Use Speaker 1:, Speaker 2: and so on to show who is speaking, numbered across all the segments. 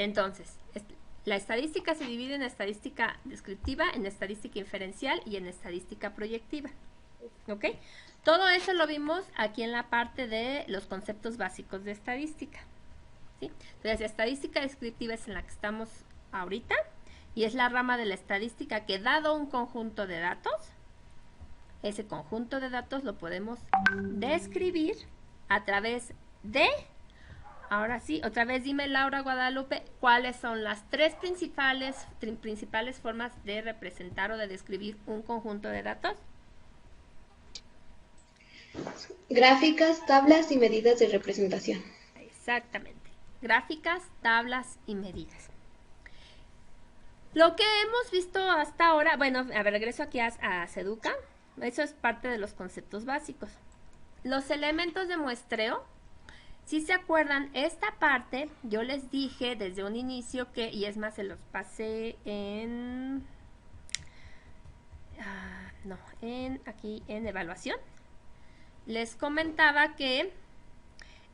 Speaker 1: Entonces, la estadística se divide en estadística descriptiva, en estadística inferencial y en estadística proyectiva. ¿Ok? Todo eso lo vimos aquí en la parte de los conceptos básicos de estadística. ¿Sí? Entonces, estadística descriptiva es en la que estamos ahorita y es la rama de la estadística que, dado un conjunto de datos, ese conjunto de datos lo podemos describir a través de... Ahora sí, otra vez dime, Laura Guadalupe, ¿cuáles son las tres principales formas de representar o de describir un conjunto de datos?
Speaker 2: Gráficas, tablas y medidas de representación.
Speaker 1: Exactamente. Gráficas, tablas y medidas. Lo que hemos visto hasta ahora, bueno, a ver, regreso aquí a Seduca. Eso es parte de los conceptos básicos. Los elementos de muestreo, si se acuerdan, esta parte yo les dije desde un inicio que, y es más, se los pasé en... aquí en evaluación. Les comentaba que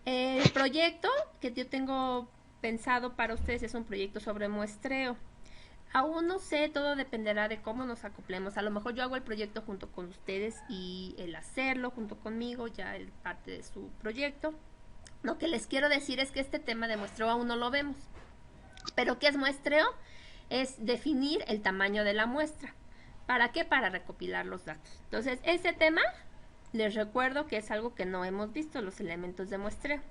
Speaker 1: el proyecto que yo tengo pensado para ustedes es un proyecto sobre muestreo. Aún no sé, todo dependerá de cómo nos acoplemos. A lo mejor yo hago el proyecto junto con ustedes y el hacerlo junto conmigo ya es parte de su proyecto. Lo que les quiero decir es que este tema de muestreo aún no lo vemos. ¿Pero qué es muestreo? Es definir el tamaño de la muestra. ¿Para qué? Para recopilar los datos. Entonces, ese tema, les recuerdo que es algo que no hemos visto, los elementos de muestreo.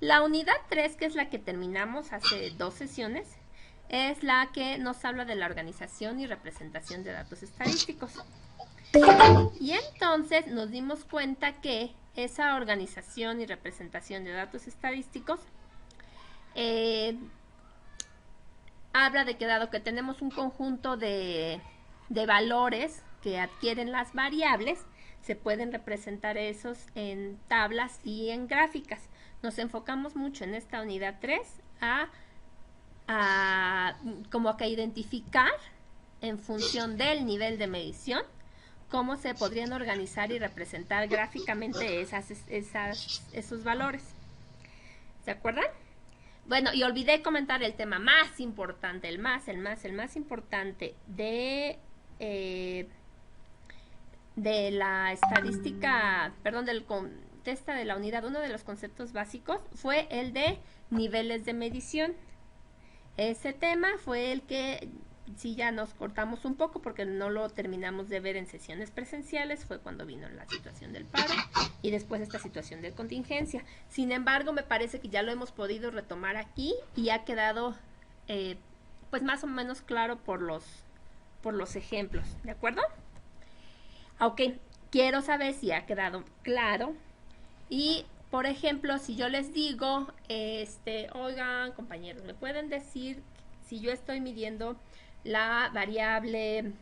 Speaker 1: La unidad 3, que es la que terminamos hace 2 sesiones, es la que nos habla de la organización y representación de datos estadísticos. Y entonces nos dimos cuenta que esa organización y representación de datos estadísticos habla de que, dado que tenemos un conjunto de valores que adquieren las variables, se pueden representar esos en tablas y en gráficas. Nos enfocamos mucho en esta unidad 3 como que identificar en función del nivel de medición cómo se podrían organizar y representar gráficamente esos valores. ¿Se acuerdan? Bueno, y olvidé comentar el tema más importante, el más importante de la estadística, perdón, del contesta de la unidad 1 de los conceptos básicos fue el de niveles de medición. Ese tema fue el que sí ya nos cortamos un poco porque no lo terminamos de ver en sesiones presenciales, fue cuando vino la situación del paro y después esta situación de contingencia. Sin embargo, me parece que ya lo hemos podido retomar aquí y ha quedado pues más o menos claro por los ejemplos, ¿de acuerdo? Ok, quiero saber si ha quedado claro. Y por ejemplo, si yo les digo, oigan, compañeros, ¿me pueden decir si yo estoy midiendo la variable,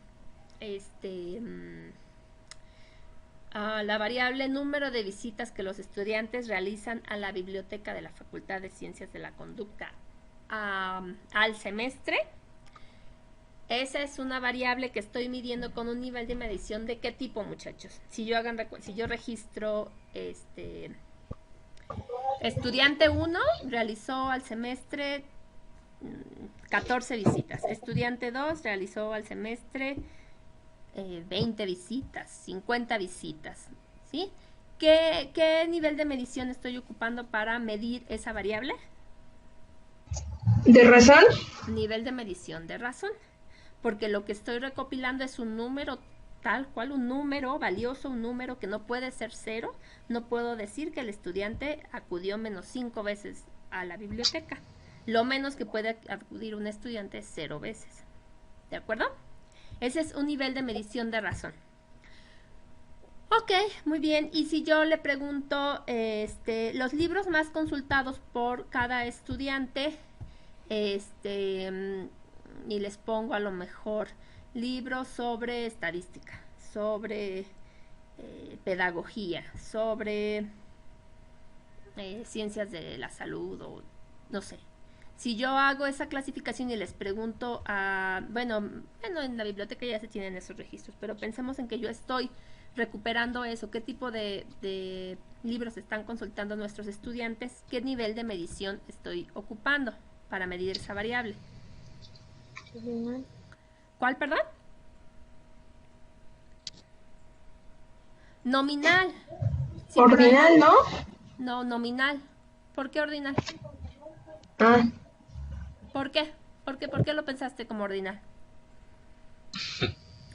Speaker 1: la variable número de visitas que los estudiantes realizan a la biblioteca de la Facultad de Ciencias de la Conducta al semestre? Esa es una variable que estoy midiendo con un nivel de medición de qué tipo, muchachos. Si yo registro estudiante 1 realizó al semestre 14 visitas. Estudiante 2 realizó al semestre 20 visitas, 50 visitas, ¿sí? ¿Qué nivel de medición estoy ocupando para medir esa variable?
Speaker 2: ¿De razón?
Speaker 1: Nivel de medición de razón. Porque lo que estoy recopilando es un número tal cual, un número valioso, un número que no puede ser 0. No puedo decir que el estudiante acudió menos 5 veces a la biblioteca. Lo menos que puede acudir un estudiante es 0 veces. ¿De acuerdo? Ese es un nivel de medición de razón. Ok, muy bien. Y si yo le pregunto los libros más consultados por cada estudiante, y les pongo a lo mejor libros sobre estadística, sobre pedagogía, sobre ciencias de la salud o no sé. Si yo hago esa clasificación y les pregunto bueno, en la biblioteca ya se tienen esos registros, pero pensemos en que yo estoy recuperando eso, qué tipo de libros están consultando nuestros estudiantes, qué nivel de medición estoy ocupando. para medir esa variable.
Speaker 2: Ordinal.
Speaker 1: ¿Cuál, perdón? Nominal. Sí,
Speaker 2: Ordinal, ¿no?
Speaker 1: No, nominal. ¿Por qué ordinal?
Speaker 2: Ah,
Speaker 1: ¿Por qué? ¿Por qué lo pensaste como ordinal?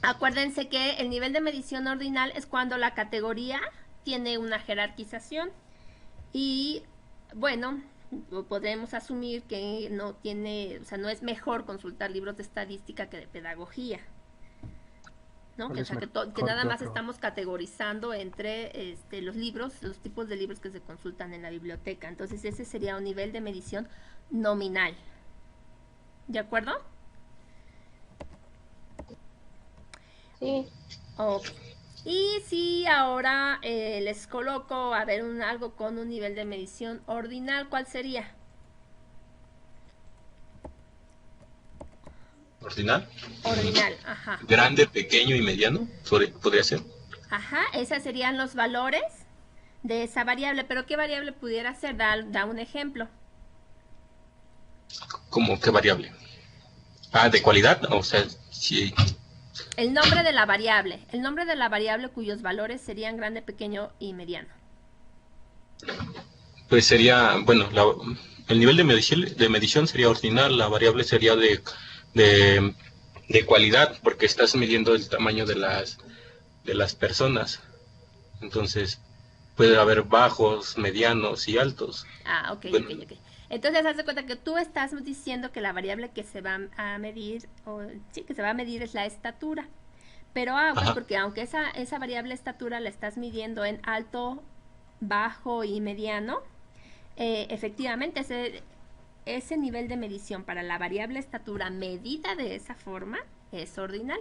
Speaker 1: Acuérdense que el nivel de medición ordinal es cuando la categoría tiene una jerarquización y, bueno, podemos asumir que no tiene, o sea, no es mejor consultar libros de estadística que de pedagogía, ¿no?
Speaker 3: ¿Cuál
Speaker 1: Que, o
Speaker 3: es
Speaker 1: sea, que
Speaker 3: mejor
Speaker 1: nada
Speaker 3: que
Speaker 1: más
Speaker 3: otro?
Speaker 1: estamos categorizando entre los libros, los tipos de libros que se consultan en la biblioteca. Entonces ese sería un nivel de medición nominal. ¿De acuerdo?
Speaker 2: sí.
Speaker 1: Ok. Y si ahora les coloco a ver algo con un nivel de medición ordinal, ¿cuál sería?
Speaker 4: Ordinal.
Speaker 1: Ordinal, ajá.
Speaker 4: Grande, pequeño y mediano. Podría ser.
Speaker 1: Ajá, esos serían los valores de esa variable. Pero ¿qué variable pudiera ser? Da un ejemplo.
Speaker 4: ¿Cómo qué variable? Ah, de cualidad. O sea, sí.
Speaker 1: El nombre de la variable. El nombre de la variable cuyos valores serían grande, pequeño y mediano.
Speaker 4: Pues sería, bueno, el nivel de medición sería ordinal. La variable sería de cualidad, porque estás midiendo el tamaño de las personas. Entonces, puede haber bajos, medianos y altos.
Speaker 1: Ah, ok,
Speaker 4: Bueno,
Speaker 1: ok. Entonces, haz de cuenta que tú estás diciendo que la variable que se va a medir, que se va a medir es la estatura. Pero aguas,
Speaker 4: ajá.
Speaker 1: porque aunque esa variable estatura la estás midiendo en alto, bajo y mediano, efectivamente ese nivel de medición para la variable estatura medida de esa forma es ordinal.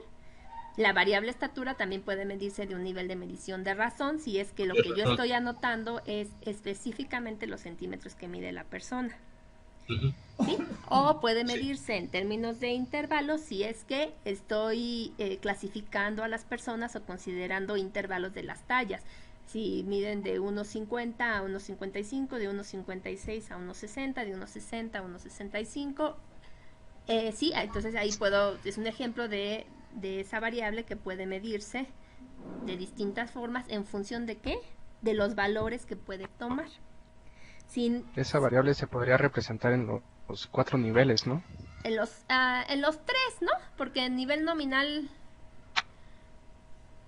Speaker 1: La variable estatura también puede medirse de un nivel de medición de razón si es que lo que yo estoy anotando es específicamente los centímetros que mide la persona.
Speaker 4: Ujú.
Speaker 1: ¿Sí? O puede
Speaker 4: Sí.
Speaker 1: medirse en términos de intervalos si es que estoy clasificando a las personas o considerando intervalos de las tallas. Si miden de 1,50 a 1,55, de 1,56 a 1,60, de 1,60 a 1,65. Sí, entonces ahí es un ejemplo de esa variable que puede medirse de distintas formas en función de ¿qué? De los valores que puede tomar. Sin,
Speaker 3: Esa variable se podría representar en los 4 niveles, ¿no?
Speaker 1: en los tres, ¿no? Porque en nivel nominal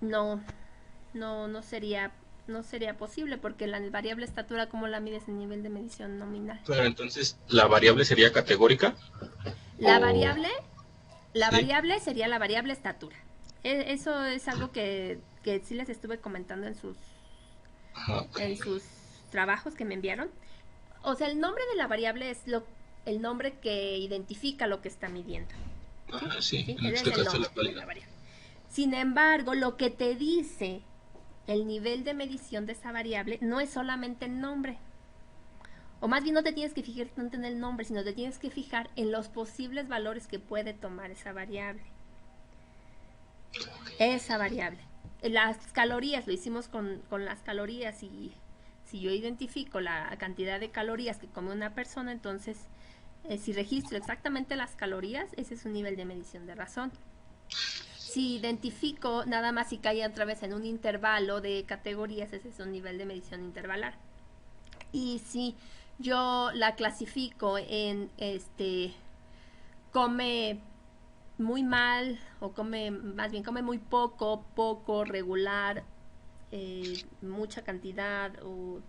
Speaker 1: no sería posible porque la variable estatura, ¿cómo la mides en nivel de medición nominal?
Speaker 4: Pero entonces, ¿la variable sería categórica?
Speaker 1: La
Speaker 4: O...
Speaker 1: variable
Speaker 4: Sí.
Speaker 1: sería la variable estatura. Eso es algo que sí les estuve comentando
Speaker 4: Ajá, ok.
Speaker 1: en sus trabajos que me enviaron. O sea, el nombre de la variable es el nombre que identifica lo que está midiendo.
Speaker 4: Ajá, sí,
Speaker 1: ¿Sí?
Speaker 4: en
Speaker 1: Ese
Speaker 4: este
Speaker 1: es el
Speaker 4: caso la
Speaker 1: nombre de la
Speaker 4: cualidad.
Speaker 1: variable. Sin embargo, lo que te dice el nivel de medición de esa variable no es solamente el nombre. O más bien no te tienes que fijar tanto en el nombre, sino te tienes que fijar en los posibles valores que puede tomar esa variable. Esa variable. Las calorías, lo hicimos con las calorías y si yo identifico la cantidad de calorías que come una persona, entonces si registro exactamente las calorías, ese es un nivel de medición de razón. Si identifico nada más si cae otra vez en un intervalo de categorías, ese es un nivel de medición intervalar. Y si yo la clasifico en come muy mal o come muy poco, regular, mucha cantidad o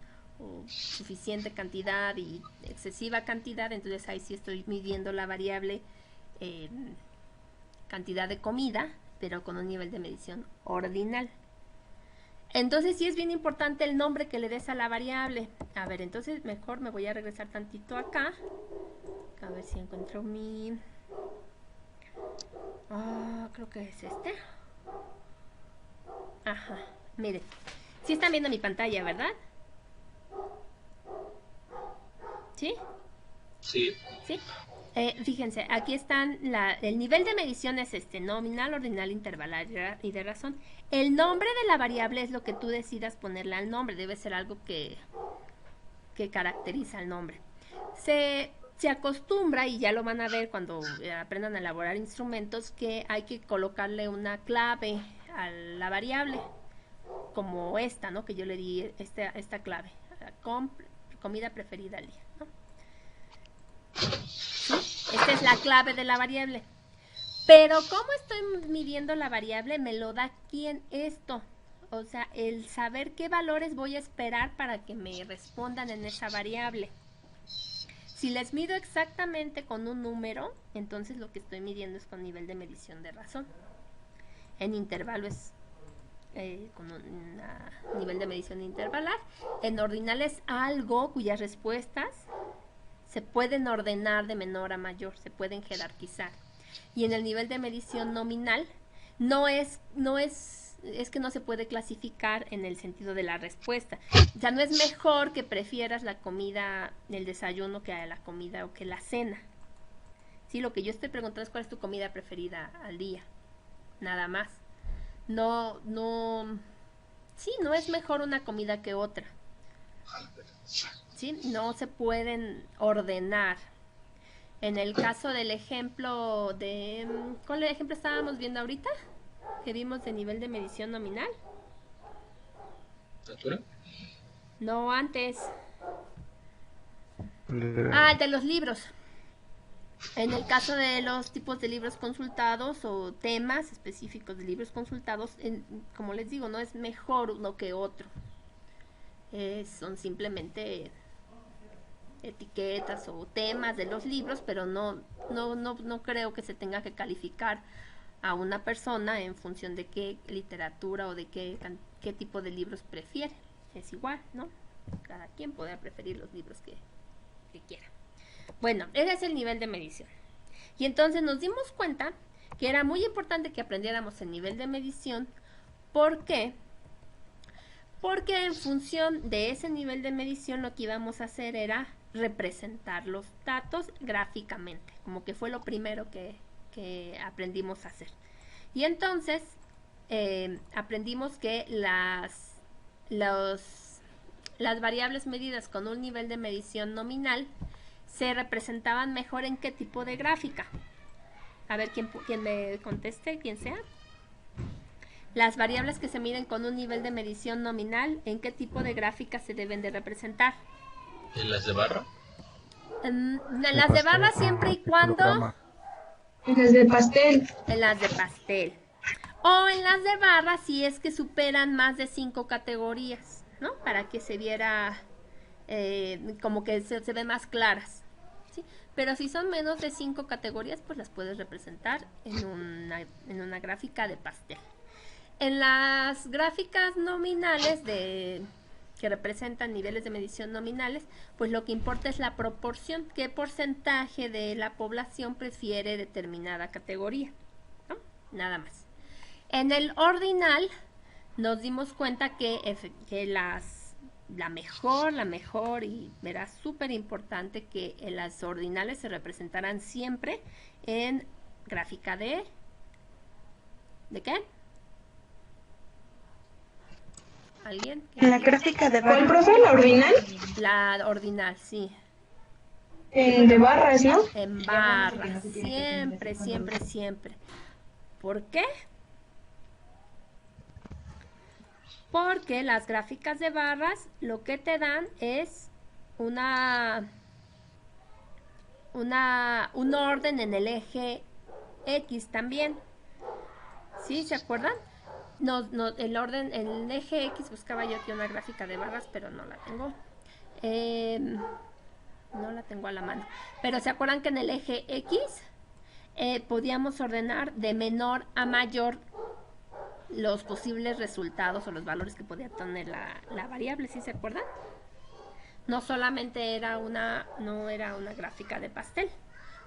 Speaker 1: suficiente cantidad y excesiva cantidad, entonces ahí sí estoy midiendo la variable cantidad de comida, pero con un nivel de medición ordinal. Entonces sí es bien importante el nombre que le des a la variable. A ver, entonces mejor me voy a regresar tantito acá. A ver si encuentro mi... creo que es este. Ajá, miren. Sí están viendo mi pantalla, ¿verdad? ¿Sí?
Speaker 4: Sí.
Speaker 1: ¿Sí? Fíjense, aquí están, el nivel de medición es nominal, ordinal, intervalar y de razón. El nombre de la variable es lo que tú decidas ponerle al nombre, debe ser algo que caracteriza el nombre. se acostumbra, y ya lo van a ver cuando aprendan a elaborar instrumentos, que hay que colocarle una clave a la variable, como esta, ¿no? Que yo le di esta clave, comida preferida al día, ¿no? ¿Sí? Esta es la clave de la variable. Pero ¿cómo estoy midiendo la variable? Me lo da aquí en esto. O sea, el saber qué valores voy a esperar para que me respondan en esa variable. Si les mido exactamente con un número, entonces lo que estoy midiendo es con nivel de medición de razón. En intervalo es con un nivel de medición intervalar. En ordinal es algo cuyas respuestas se pueden ordenar de menor a mayor, se pueden jerarquizar. Y en el nivel de medición nominal es que no se puede clasificar en el sentido de la respuesta. O sea, no es mejor que prefieras la comida, el desayuno, que a la comida o que la cena. Sí, lo que yo estoy preguntando es cuál es tu comida preferida al día. Nada más. Sí, no es mejor una comida que otra. Sí, no se pueden ordenar. En el caso del ejemplo de... ¿Cuál ejemplo estábamos viendo ahorita? Que vimos de nivel de medición nominal.
Speaker 4: ¿Natura?
Speaker 1: No, antes. El de los libros. En el caso de los tipos de libros consultados o temas específicos de libros consultados, como les digo, no es mejor uno que otro. Son simplemente etiquetas o temas de los libros, pero no creo que se tenga que calificar a una persona en función de qué literatura o de qué tipo de libros prefiere. Es igual, ¿no? Cada quien podrá preferir los libros que quiera. Bueno, ese es el nivel de medición. Y entonces nos dimos cuenta que era muy importante que aprendiéramos el nivel de medición. ¿Por qué? Porque en función de ese nivel de medición lo que íbamos a hacer era representar los datos gráficamente, como que fue lo primero que aprendimos a hacer. Y entonces aprendimos que las variables medidas con un nivel de medición nominal se representaban mejor en qué tipo de gráfica. A ver, ¿quién me conteste? ¿Quién sea? Las variables que se miden con un nivel de medición nominal, ¿en qué tipo de gráfica se deben de representar?
Speaker 4: ¿En las de barra?
Speaker 1: En las de barra siempre y cuando...
Speaker 2: En las de pastel.
Speaker 1: En las de pastel. O en las de barra si es que superan más de 5 categorías, ¿no? Para que se viera como que se ven más claras, ¿sí? Pero si son menos de 5 categorías, pues las puedes representar en una gráfica de pastel. En las gráficas nominales que representan niveles de medición nominales, pues lo que importa es la proporción, qué porcentaje de la población prefiere determinada categoría, ¿no? Nada más. En el ordinal nos dimos cuenta que la mejor, y era súper importante que las ordinales se representaran siempre en gráfica ¿de qué? ¿Alguien?
Speaker 5: En la gráfica de
Speaker 2: ¿Cuál,
Speaker 5: barras.
Speaker 2: profe? ¿La ordinal?
Speaker 1: La ordinal, sí.
Speaker 2: De barras, ¿no?
Speaker 1: En barras, siempre, siempre, siempre. ¿Por qué? Porque las gráficas de barras lo que te dan es un orden en el eje X también. ¿Sí? ¿Se acuerdan? El orden en el eje X, buscaba yo aquí una gráfica de barras, pero no la tengo. No la tengo a la mano. Pero ¿se acuerdan que en el eje X podíamos ordenar de menor a mayor los posibles resultados o los valores que podía tener la variable? ¿Sí se acuerdan? No solamente no era una gráfica de pastel,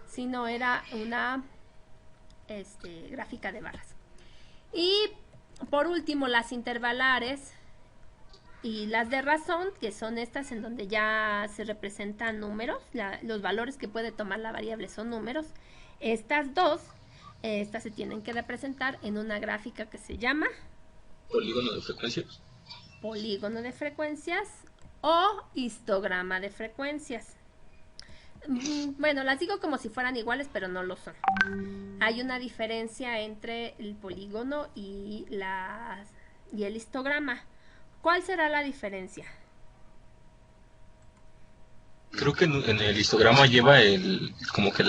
Speaker 1: sino era una gráfica de barras. Y por último, las intervalares y las de razón, que son estas en donde ya se representan números, los valores que puede tomar la variable son números. Estas se tienen que representar en una gráfica que se llama
Speaker 4: ¿Polígono de frecuencias?
Speaker 1: Polígono de frecuencias o histograma de frecuencias. Bueno, las digo como si fueran iguales, pero no lo son. Hay una diferencia entre el polígono y el histograma. ¿Cuál será la diferencia?
Speaker 4: Creo que en el histograma lleva como que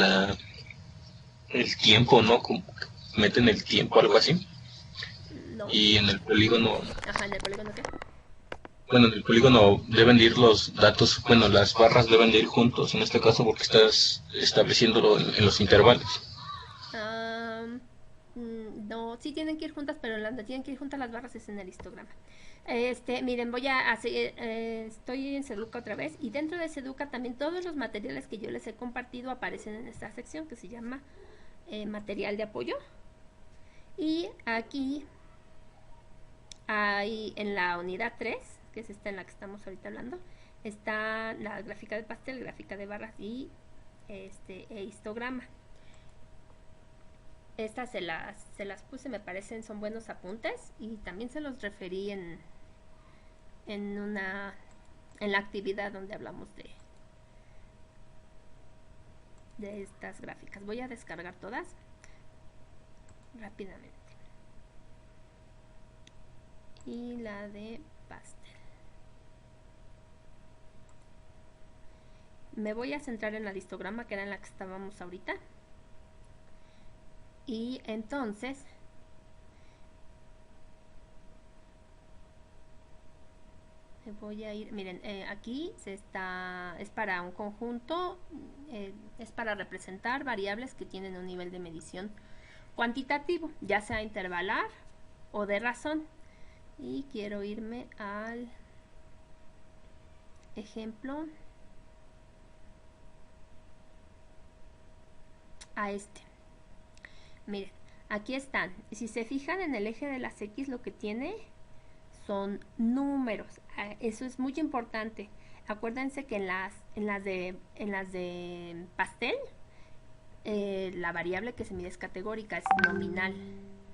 Speaker 4: el tiempo, ¿no? Como que meten el tiempo, algo así.
Speaker 1: No.
Speaker 4: Y en el polígono,
Speaker 1: Ajá, ¿en el polígono qué?
Speaker 4: bueno, en el polígono deben de ir los datos, bueno, las barras deben de ir juntos, en este caso porque estás estableciéndolo en los intervalos.
Speaker 1: No, sí tienen que ir juntas, pero donde tienen que ir juntas las barras es en el histograma. Miren, voy a hacer, estoy en Seduca otra vez, y dentro de Seduca también todos los materiales que yo les he compartido aparecen en esta sección que se llama material de apoyo. Y aquí hay en la unidad 3, que es esta en la que estamos ahorita hablando, está la gráfica de pastel, gráfica de barras y histograma. Estas se las puse, me parecen, son buenos apuntes, y también se los referí en la actividad donde hablamos de estas gráficas. Voy a descargar todas rápidamente. Y la de pastel. Me voy a centrar en la histograma, que era en la que estábamos ahorita. Y entonces me voy a ir, miren, aquí es para un conjunto, es para representar variables que tienen un nivel de medición cuantitativo, ya sea intervalar o de razón. Y quiero irme al ejemplo, a Miren, aquí están. Si se fijan en el eje de las X, lo que tiene son números. Eso es muy importante. Acuérdense que en las de pastel, la variable que se mide es categórica, es nominal,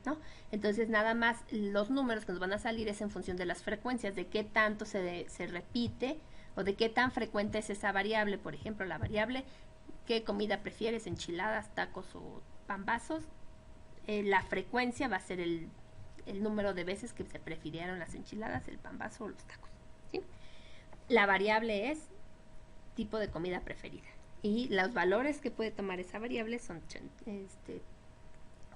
Speaker 1: ¿no? Entonces nada más los números que nos van a salir es en función de las frecuencias, de qué tanto se repite o de qué tan frecuente es esa variable. Por ejemplo, la variable qué comida prefieres, enchiladas, tacos o pambazos, la frecuencia va a ser el número de veces que se prefirieron las enchiladas, el pambazo o los tacos, ¿sí? La variable es tipo de comida preferida, y los valores que puede tomar esa variable son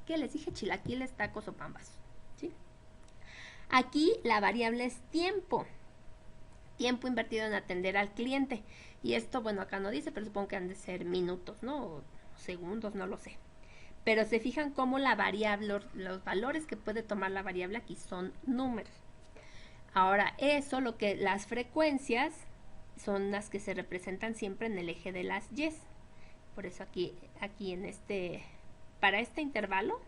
Speaker 1: ¿qué les dije? Chilaquiles, tacos o pambazos, ¿sí? Aquí la variable es tiempo invertido en atender al cliente, y esto, bueno, acá no dice, pero supongo que han de ser minutos, ¿no? O segundos, no lo sé. Pero se fijan cómo la variable, los valores que puede tomar la variable aquí son números. Ahora, las frecuencias son las que se representan siempre en el eje de las Y. Por eso aquí en para este intervalo,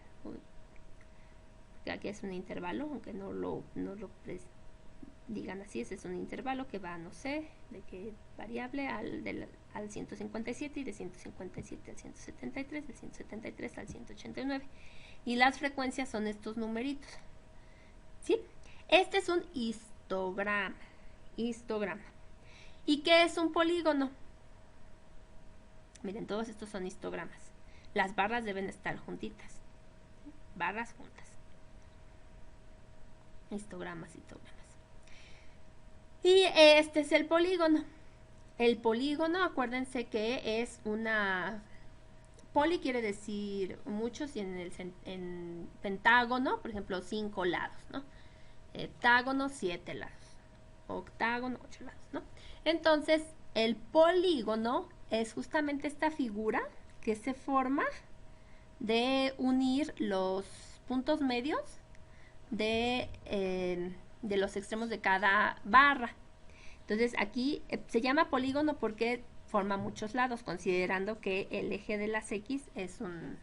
Speaker 1: que aquí es un intervalo, aunque no lo digan así, ese es un intervalo que va, no sé, de qué variable, al 157, y de 157 al 173, de 173 al 189. Y las frecuencias son estos numeritos, ¿sí? Este es un histograma. ¿Y qué es un polígono? Miren, todos estos son histogramas. Las barras deben estar juntitas. Barras juntas. Histogramas. Y este es el polígono. El polígono, acuérdense que es una... Poli quiere decir muchos, y en pentágono, por ejemplo, 5 lados, ¿no? Heptágono, 7 lados. Octágono, 8 lados, ¿no? Entonces, el polígono es justamente esta figura que se forma de unir los puntos medios de los extremos de cada barra. Entonces aquí se llama polígono porque forma muchos lados, considerando que el eje de las X es un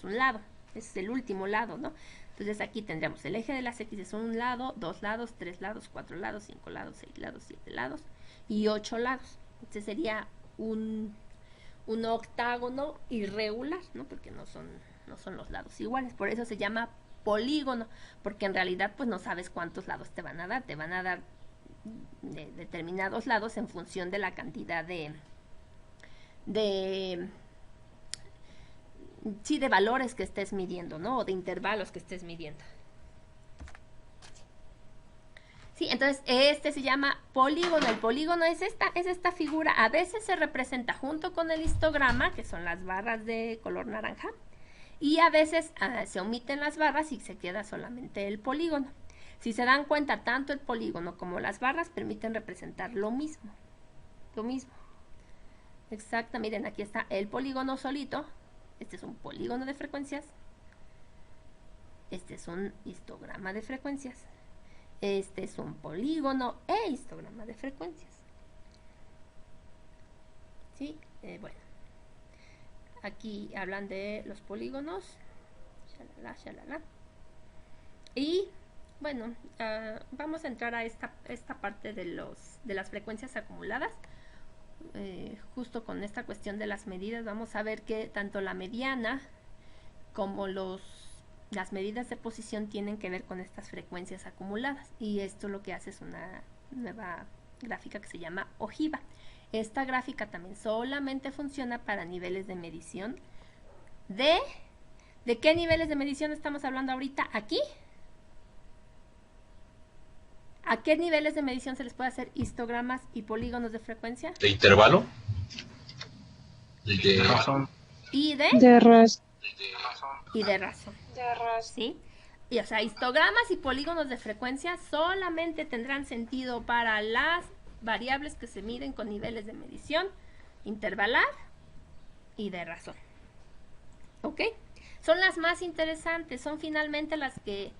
Speaker 1: lado, es el último lado, ¿no? Entonces aquí tendríamos el eje de las X es un lado, 2 lados, 3 lados, 4 lados, 5 lados, 6 lados, 7 lados y 8 lados. Este sería un octágono irregular, ¿no? Porque no son los lados iguales. Por eso se llama polígono, porque en realidad pues no sabes cuántos lados te van a dar determinados lados en función de la cantidad de sí, de valores que estés midiendo, ¿no? O de intervalos que estés midiendo. Sí, entonces este se llama polígono. El polígono es esta figura. A veces se representa junto con el histograma, que son las barras de color naranja, y a veces se omiten las barras y se queda solamente el polígono. Si se dan cuenta, tanto el polígono como las barras permiten representar lo mismo. Lo mismo. Exacto, miren, aquí está el polígono solito. Este es un polígono de frecuencias. Este es un histograma de frecuencias. Este es un polígono e histograma de frecuencias. ¿Sí? Bueno. Aquí hablan de los polígonos. Shalala, shalala. Y, bueno, vamos a entrar a esta parte de las frecuencias acumuladas. Justo con esta cuestión de las medidas, vamos a ver que tanto la mediana como las medidas de posición tienen que ver con estas frecuencias acumuladas, y esto lo que hace es una nueva gráfica que se llama ojiva. Esta gráfica también solamente funciona para niveles de medición. ¿De qué niveles de medición estamos hablando ahorita? Aquí. ¿A qué niveles de medición se les puede hacer histogramas y polígonos de frecuencia?
Speaker 4: ¿De intervalo?
Speaker 3: De razón.
Speaker 1: ¿Y de?
Speaker 5: De razón.
Speaker 1: Y de razón. ¿Sí? Y, o sea, histogramas y polígonos de frecuencia solamente tendrán sentido para las variables que se miden con niveles de medición intervalar y de razón. ¿Ok? Son las más interesantes, son finalmente las que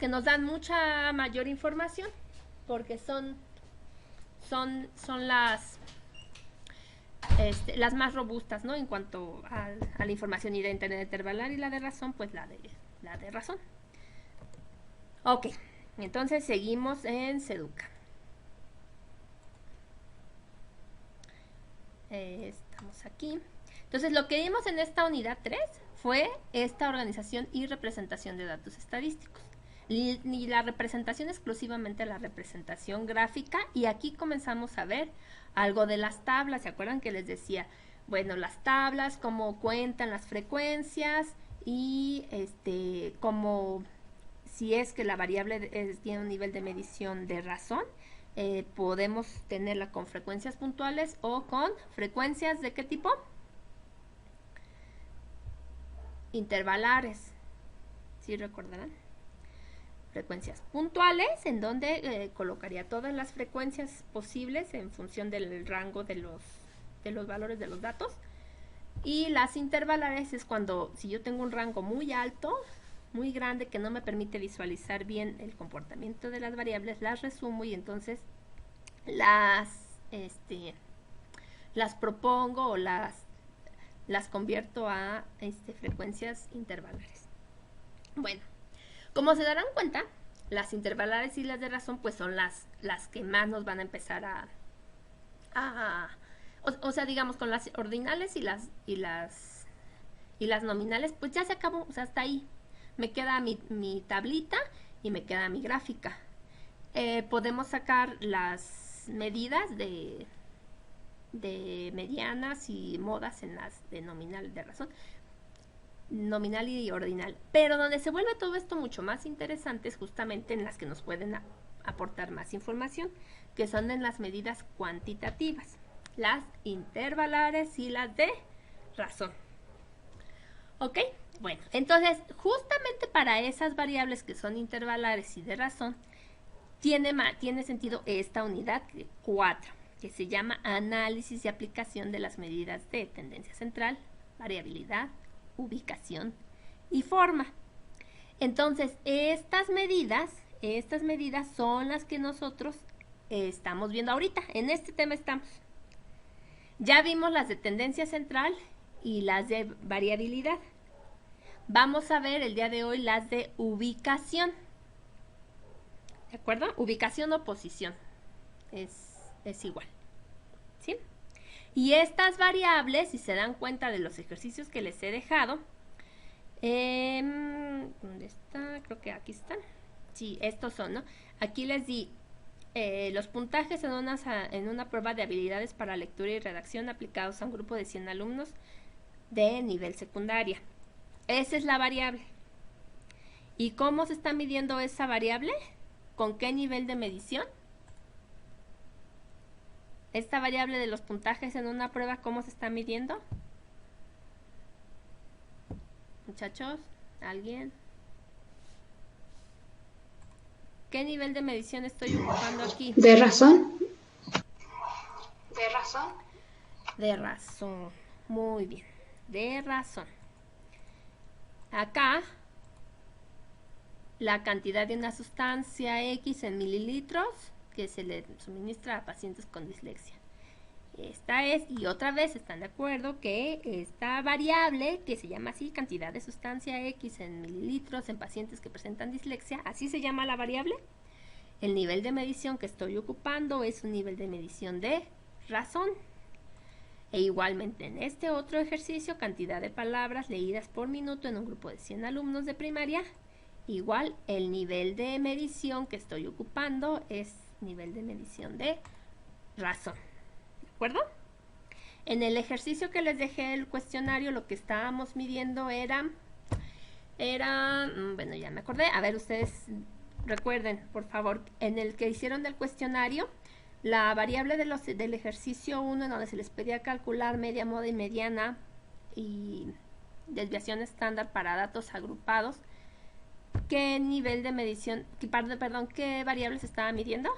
Speaker 1: nos dan mucha mayor información, porque son las más robustas, ¿no? En cuanto a la información, y de intervalar y la de razón, pues la de razón. Ok, entonces seguimos en Seduca. Estamos aquí. Entonces lo que vimos en esta unidad 3 fue esta organización y representación de datos estadísticos. Ni la representación exclusivamente, la representación gráfica, y aquí comenzamos a ver algo de las tablas. ¿Se acuerdan que les decía? Bueno, las tablas, cómo cuentan las frecuencias, y como si es que la variable tiene un nivel de medición de razón, podemos tenerla con frecuencias puntuales o con frecuencias ¿de qué tipo? Intervalares. ¿Sí recordarán? Frecuencias puntuales, en donde colocaría todas las frecuencias posibles en función del rango de los valores de los datos. Y las intervalares es cuando, si yo tengo un rango muy alto, muy grande, que no me permite visualizar bien el comportamiento de las variables, las resumo y entonces las propongo o las convierto a frecuencias intervalares. Bueno, como se darán cuenta, las intervalares y las de razón pues son las que más nos van a empezar o sea, digamos, con las ordinales y las nominales, pues ya se acabó, o sea, hasta ahí. Me queda mi tablita y me queda mi gráfica. Podemos sacar las medidas de medianas y modas en las de nominal, de razón, nominal y ordinal. Pero donde se vuelve todo esto mucho más interesante es justamente en las que nos pueden aportar más información, que son en las medidas cuantitativas, las intervalares y las de razón. ¿Ok? Bueno, entonces justamente para esas variables que son intervalares y de razón, tiene sentido esta unidad 4, que se llama análisis y aplicación de las medidas de tendencia central, variabilidad, ubicación y forma. Entonces, estas medidas son las que nosotros estamos viendo ahorita. En este tema estamos. Ya vimos las de tendencia central y las de variabilidad. Vamos a ver el día de hoy las de ubicación. ¿De acuerdo? Ubicación o posición. Es igual. ¿Sí? Y estas variables, si se dan cuenta de los ejercicios que les he dejado, ¿dónde está? Creo que aquí están. Sí, estos son, ¿no? Aquí les di los puntajes en una prueba de habilidades para lectura y redacción aplicados a un grupo de 100 alumnos de nivel secundaria. Esa es la variable. ¿Y cómo se está midiendo esa variable? ¿Con qué nivel de medición? Esta variable de los puntajes en una prueba, ¿cómo se está midiendo? Muchachos, ¿alguien? ¿Qué nivel de medición estoy ocupando aquí?
Speaker 2: ¿De razón? ¿De razón?
Speaker 1: De razón. Muy bien. De razón. Acá, la cantidad de una sustancia X en mililitros que se le suministra a pacientes con dislexia. Esta es, y otra vez están de acuerdo que esta variable, que se llama así, cantidad de sustancia X en mililitros en pacientes que presentan dislexia, así se llama la variable. El nivel de medición que estoy ocupando es un nivel de medición de razón. E igualmente en este otro ejercicio, cantidad de palabras leídas por minuto en un grupo de 100 alumnos de primaria, igual el nivel de medición que estoy ocupando es nivel de medición de razón. ¿De acuerdo? En el ejercicio que les dejé el cuestionario, lo que estábamos midiendo era, bueno, ya me acordé. A ver, ustedes recuerden, por favor, en el que hicieron del cuestionario, la variable del ejercicio 1, en donde se les pedía calcular media, moda y mediana y desviación estándar para datos agrupados, ¿qué nivel de medición, perdón, qué variable se estaba midiendo?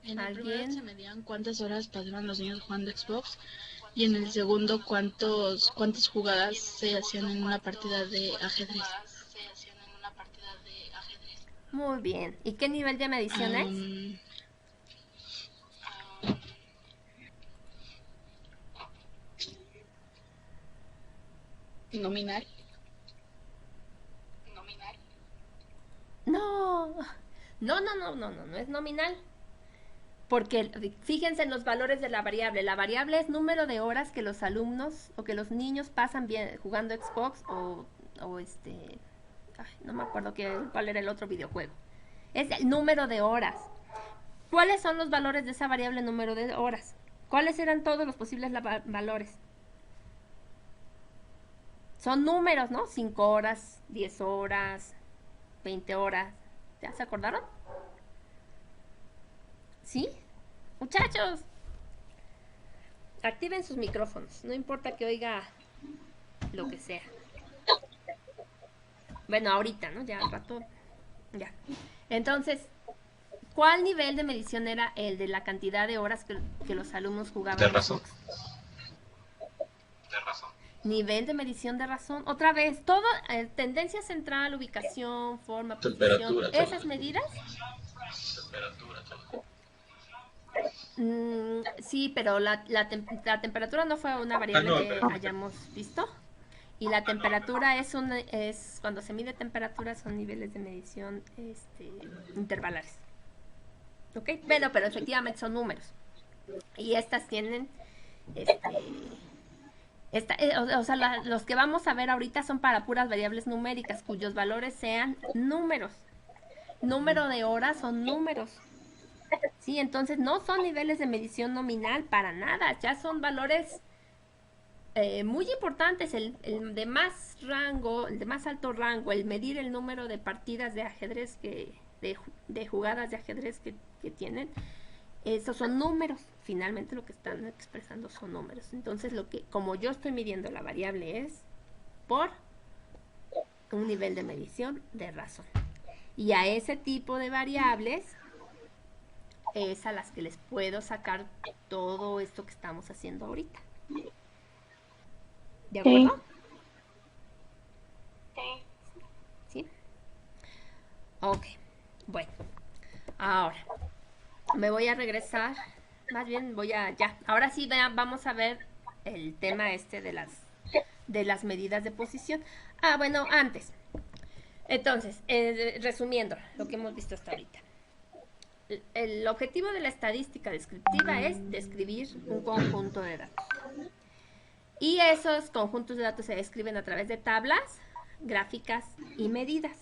Speaker 5: En el primero se medían cuántas horas pasaban los niños jugando Xbox y en el segundo cuántas jugadas se hacían en una partida de ajedrez.
Speaker 1: Muy bien. ¿Y qué nivel de medición es?
Speaker 5: Nominal.
Speaker 1: No es nominal. Porque fíjense en los valores de la variable. La variable es número de horas que los alumnos o que los niños pasan bien jugando Xbox o no me acuerdo cuál era el otro videojuego. Es el número de horas. ¿Cuáles son los valores de esa variable número de horas? ¿Cuáles eran todos los posibles valores? Son números, ¿no? 5 horas, 10 horas, 20 horas. ¿Ya se acordaron? ¿Sí? Muchachos, activen sus micrófonos. No importa que oiga lo que sea. Bueno, ahorita, ¿no? Ya al rato. Ya. Entonces, ¿cuál nivel de medición era el de la cantidad de horas que los alumnos jugaban?
Speaker 4: De razón.
Speaker 1: Nivel de medición de razón. Otra vez, todo, tendencia central, ubicación, forma, posición. ¿Esas medidas?
Speaker 4: Temperatura, todo.
Speaker 1: Sí, pero la temperatura no fue una variable que hayamos visto. Y la temperatura es cuando se mide temperatura son niveles de medición intervalares. ¿Ok? Bueno, pero efectivamente son números. Y estas tienen los que vamos a ver ahorita son para puras variables numéricas cuyos valores sean números. Número de horas son números. Sí, entonces no son niveles de medición nominal para nada, ya son valores muy importantes, el de más rango, el de más alto rango, el medir el número de partidas de ajedrez de jugadas de ajedrez que tienen. Esos son números, finalmente lo que están expresando son números. Entonces como yo estoy midiendo la variable es por un nivel de medición de razón. Y a ese tipo de variables es a las que les puedo sacar todo esto que estamos haciendo ahorita. ¿De acuerdo? ¿Sí? Ok, bueno, ahora me voy a regresar, más bien ahora sí vamos a ver el tema de las medidas de posición. Bueno, antes, entonces, resumiendo lo que hemos visto hasta ahorita. El objetivo de la estadística descriptiva es describir un conjunto de datos. Y esos conjuntos de datos se describen a través de tablas gráficas y medidas.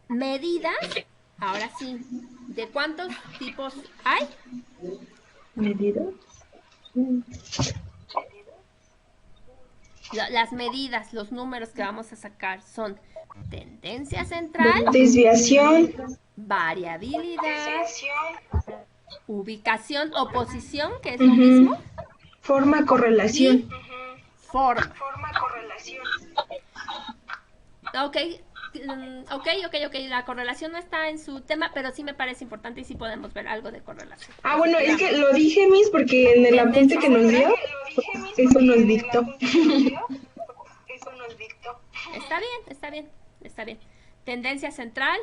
Speaker 1: Medidas, ahora sí, ¿de cuántos tipos hay?
Speaker 6: ¿Medidas?
Speaker 1: Las medidas, los números que vamos a sacar son tendencia central,
Speaker 6: Desviación.
Speaker 1: variabilidad, ubicación o posición, que es lo mismo,
Speaker 6: Forma, correlación.
Speaker 1: y forma. Ok, la correlación no está en su tema, pero sí me parece importante y sí podemos ver algo de correlación.
Speaker 6: Ah, bueno, es que lo dije, Miss, porque en el apunte que nos dio, eso nos dictó.
Speaker 1: Está bien. Tendencia central,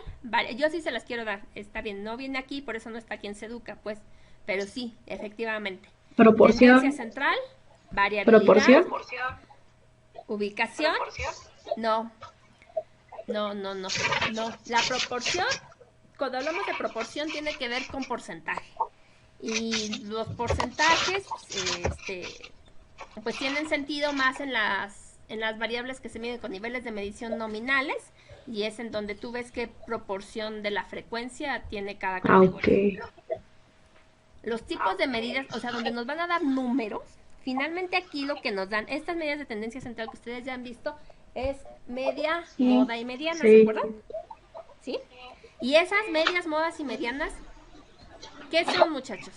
Speaker 1: yo sí se las quiero dar, está bien, no viene aquí, por eso no está aquí en Seduca, pues, pero sí, efectivamente.
Speaker 6: Proporción.
Speaker 1: Tendencia central, variabilidad.
Speaker 6: Proporción.
Speaker 1: Ubicación. No. La proporción, cuando hablamos de proporción, tiene que ver con porcentaje. Y los porcentajes, pues tienen sentido más en las variables que se miden con niveles de medición nominales, y es en donde tú ves qué proporción de la frecuencia tiene cada categoría.
Speaker 6: Ok.
Speaker 1: Los tipos de medidas, o sea, donde nos van a dar números, finalmente aquí lo que nos dan, estas medidas de tendencia central que ustedes ya han visto, es media, moda y mediana, ¿se acuerdan? ¿Sí? Y esas medias, modas y medianas, ¿qué son, muchachos?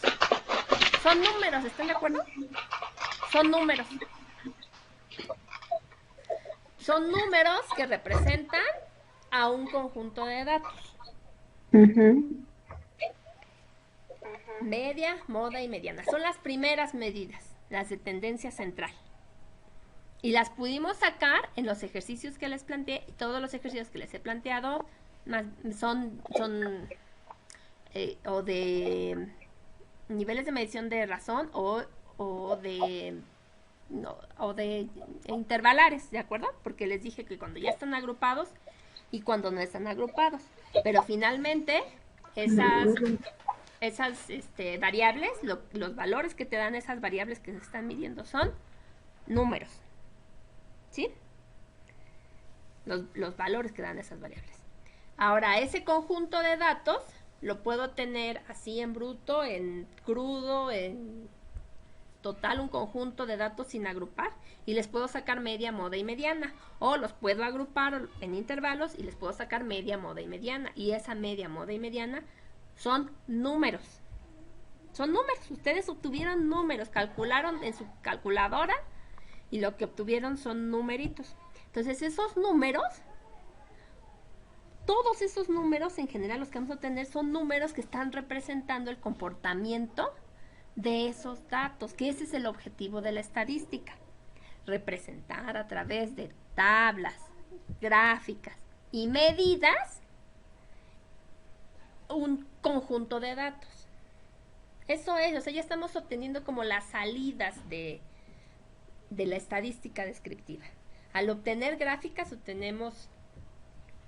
Speaker 1: Son números, ¿están de acuerdo? Son números. Son números que representan a un conjunto de datos. Media, moda y mediana. Son las primeras medidas, las de tendencia central. Y las pudimos sacar en los ejercicios que les planteé, y todos los ejercicios que les he planteado son o de niveles de medición de razón o de intervalares, ¿de acuerdo? Porque les dije que cuando ya están agrupados y cuando no están agrupados. Pero finalmente esas variables, los valores que te dan esas variables que se están midiendo son números. ¿Sí? Los valores que dan esas variables. Ahora, ese conjunto de datos lo puedo tener así en bruto, en crudo, en total, un conjunto de datos sin agrupar, y les puedo sacar media, moda y mediana, o los puedo agrupar en intervalos y les puedo sacar media, moda y mediana, y esa media, moda y mediana son números. Son números. Ustedes obtuvieron números, calcularon en su calculadora y lo que obtuvieron son numeritos. Entonces esos números, todos esos números en general, los que vamos a obtener son números que están representando el comportamiento de esos datos, que ese es el objetivo de la estadística. Representar a través de tablas, gráficas y medidas un conjunto de datos. Eso es, o sea, ya estamos obteniendo como las salidas de la estadística descriptiva. Al obtener gráficas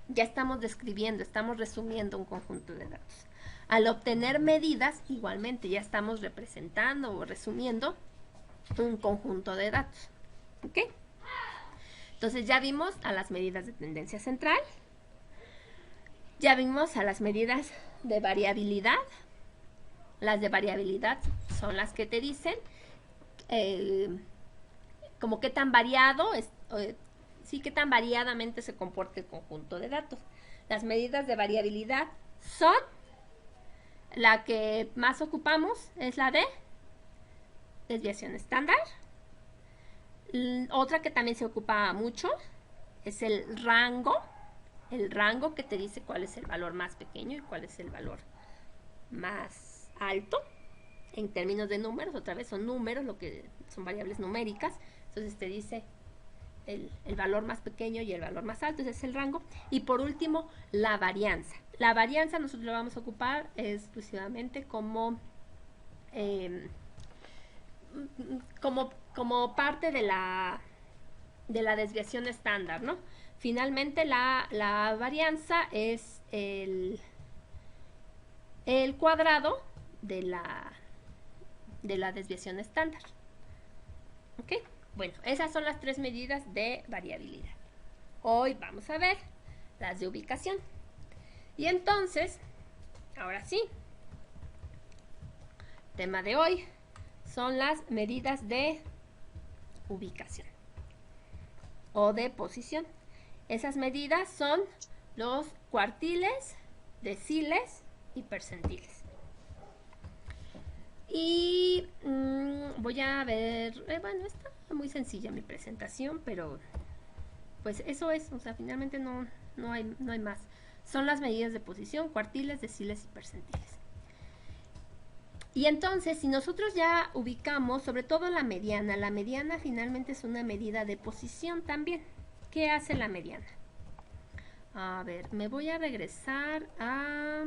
Speaker 1: ya estamos describiendo, estamos resumiendo un conjunto de datos. Al obtener medidas, igualmente ya estamos representando o resumiendo un conjunto de datos. ¿Ok? Entonces ya vimos a las medidas de tendencia central, ya vimos a las medidas de variabilidad. Las de variabilidad son las que te dicen como qué tan variado qué tan variadamente se comporta el conjunto de datos. Las medidas de variabilidad son, la que más ocupamos es la de desviación estándar. Otra que también se ocupa mucho es el rango que te dice cuál es el valor más pequeño y cuál es el valor más alto en términos de números. Otra vez son números, lo que son variables numéricas, entonces te dice el valor más pequeño y el valor más alto, ese es el rango. Y por último, la varianza. La varianza nosotros la vamos a ocupar exclusivamente como parte de la desviación estándar, ¿no? Finalmente la varianza es el cuadrado de la desviación estándar. ¿Ok? Bueno, esas son las tres medidas de variabilidad. Hoy vamos a ver las de ubicación. Y entonces, ahora sí, tema de hoy son las medidas de ubicación o de posición. Esas medidas son los cuartiles, deciles y percentiles. Y voy a ver, bueno, está muy sencilla mi presentación, pero pues eso es, o sea, finalmente no hay más. Son las medidas de posición, cuartiles, deciles y percentiles. Y entonces, si nosotros ya ubicamos, sobre todo la mediana finalmente es una medida de posición también. ¿Qué hace la mediana? A ver, me voy a regresar a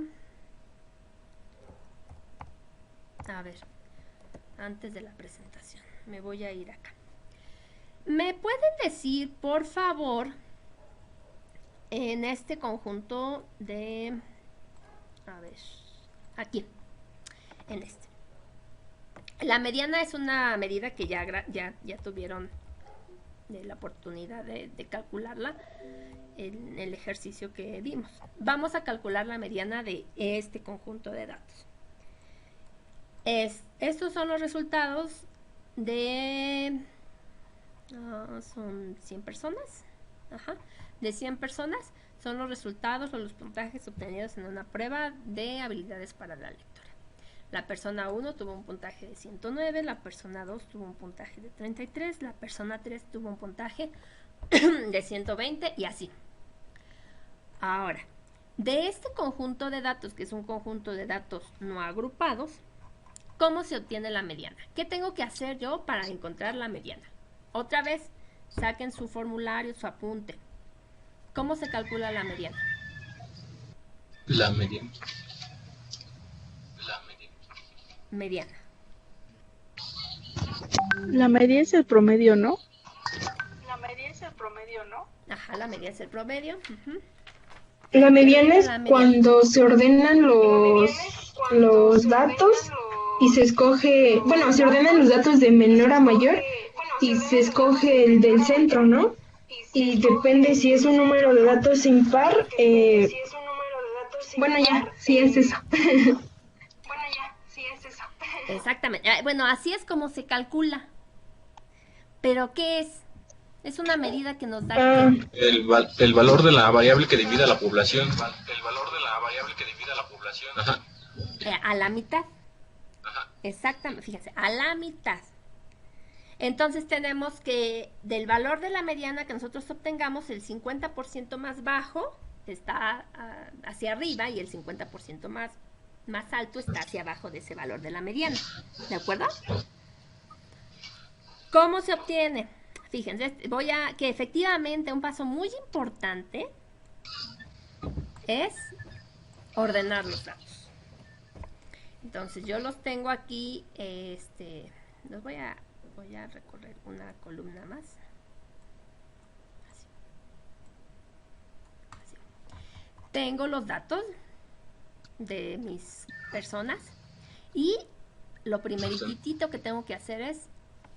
Speaker 1: ver, antes de la presentación, me voy a ir acá. ¿Me pueden decir, por favor, en este conjunto de, a ver, aquí, en este? La mediana es una medida que ya tuvieron la oportunidad de calcularla en el ejercicio que vimos. Vamos a calcular la mediana de este conjunto de datos. Estos son los resultados de son 100 personas. De 100 personas son los resultados o los puntajes obtenidos en una prueba de habilidades para la lectura. La persona 1 tuvo un puntaje de 109, la persona 2 tuvo un puntaje de 33, la persona 3 tuvo un puntaje de 120 y así. Ahora, de este conjunto de datos, que es un conjunto de datos no agrupados, ¿cómo se obtiene la mediana? ¿Qué tengo que hacer yo para encontrar la mediana? Otra vez, saquen su formulario, su apunte. ¿Cómo se calcula la mediana?
Speaker 4: La mediana.
Speaker 1: Mediana.
Speaker 5: La media es el promedio, ¿no?
Speaker 1: Ajá, la media es el promedio.
Speaker 6: La mediana es cuando se ordenan los datos y se escoge, bueno, se ordenan los datos de menor a mayor y se escoge el del centro, ¿no? Y depende si es un número de datos impar, bueno, ya, sí es eso.
Speaker 1: Exactamente. Bueno, así es como se calcula. ¿Pero qué es? Es una medida que nos da...
Speaker 4: El valor de la variable que divide a la población. Ajá.
Speaker 1: A la mitad. Exactamente, fíjense, a la mitad. Entonces tenemos que del valor de la mediana que nosotros obtengamos, el 50% más bajo está hacia arriba y el 50% más alto está hacia abajo de ese valor de la mediana. ¿De acuerdo? ¿Cómo se obtiene? Fíjense, que efectivamente un paso muy importante es ordenar los datos. Entonces yo los tengo aquí, los voy a recorrer una columna más. Así. Tengo los datos de mis personas y lo primeritito que tengo que hacer es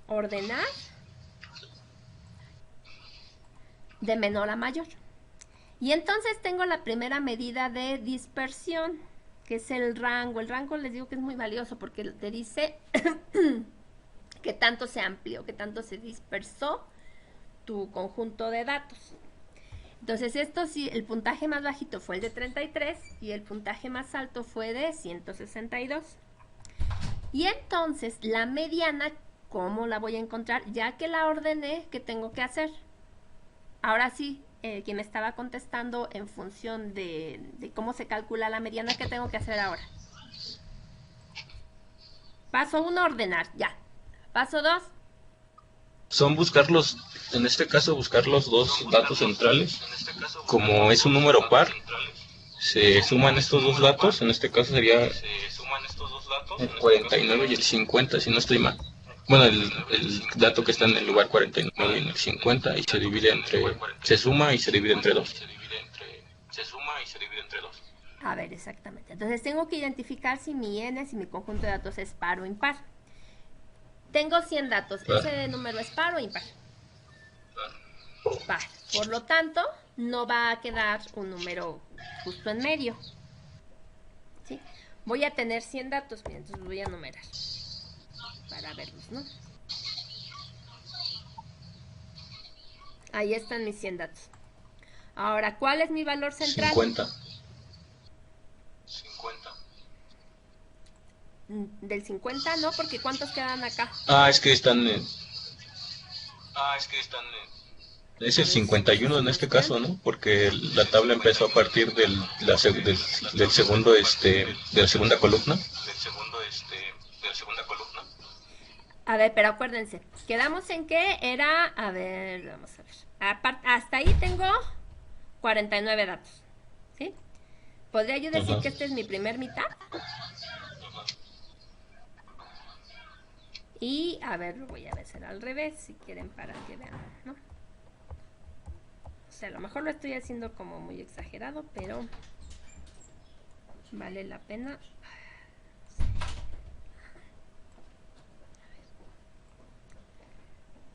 Speaker 1: ordenar de menor a mayor. Y entonces tengo la primera medida de dispersión, que es el rango. El rango les digo que es muy valioso porque te dice qué tanto se amplió, qué tanto se dispersó tu conjunto de datos. Entonces esto sí, el puntaje más bajito fue el de 33 y el puntaje más alto fue de 162. Y entonces la mediana, ¿cómo la voy a encontrar? Ya que la ordené, ¿qué tengo que hacer? Ahora sí, quien me estaba contestando en función de cómo se calcula la mediana, ¿qué tengo que hacer ahora? Paso 1, ordenar, ya. Paso 2.
Speaker 4: Son en este caso buscar los dos datos centrales. Como es un número par, se suman estos dos datos. En este caso sería el 49 y el 50, si no estoy mal. Bueno, el dato que está en el lugar 49 y en el 50 y se suma y se divide entre 2.
Speaker 1: A ver, exactamente. Entonces tengo que identificar si mi n, si mi conjunto de datos es par o impar. Tengo 100 datos. ¿Ese número es par o impar? Par. Por lo tanto, no va a quedar un número justo en medio. ¿Sí? Voy a tener 100 datos, bien, entonces voy a numerar para verlos, ¿no? Ahí están mis 100 datos. Ahora, ¿cuál es mi valor central?
Speaker 4: 50.
Speaker 1: Del 50 no, porque ¿cuántos quedan acá?
Speaker 4: Es que están es el 51 en este caso, ¿no? Porque la tabla empezó a partir del segundo de la segunda columna.
Speaker 1: A ver, pero acuérdense, quedamos en que era, a ver, vamos a ver. Hasta ahí tengo 49 datos, ¿sí? ¿Podría yo decir que esta es mi primer mitad? Y, a ver, lo voy a hacer al revés, si quieren, para que vean, ¿no? O sea, a lo mejor lo estoy haciendo como muy exagerado, pero vale la pena.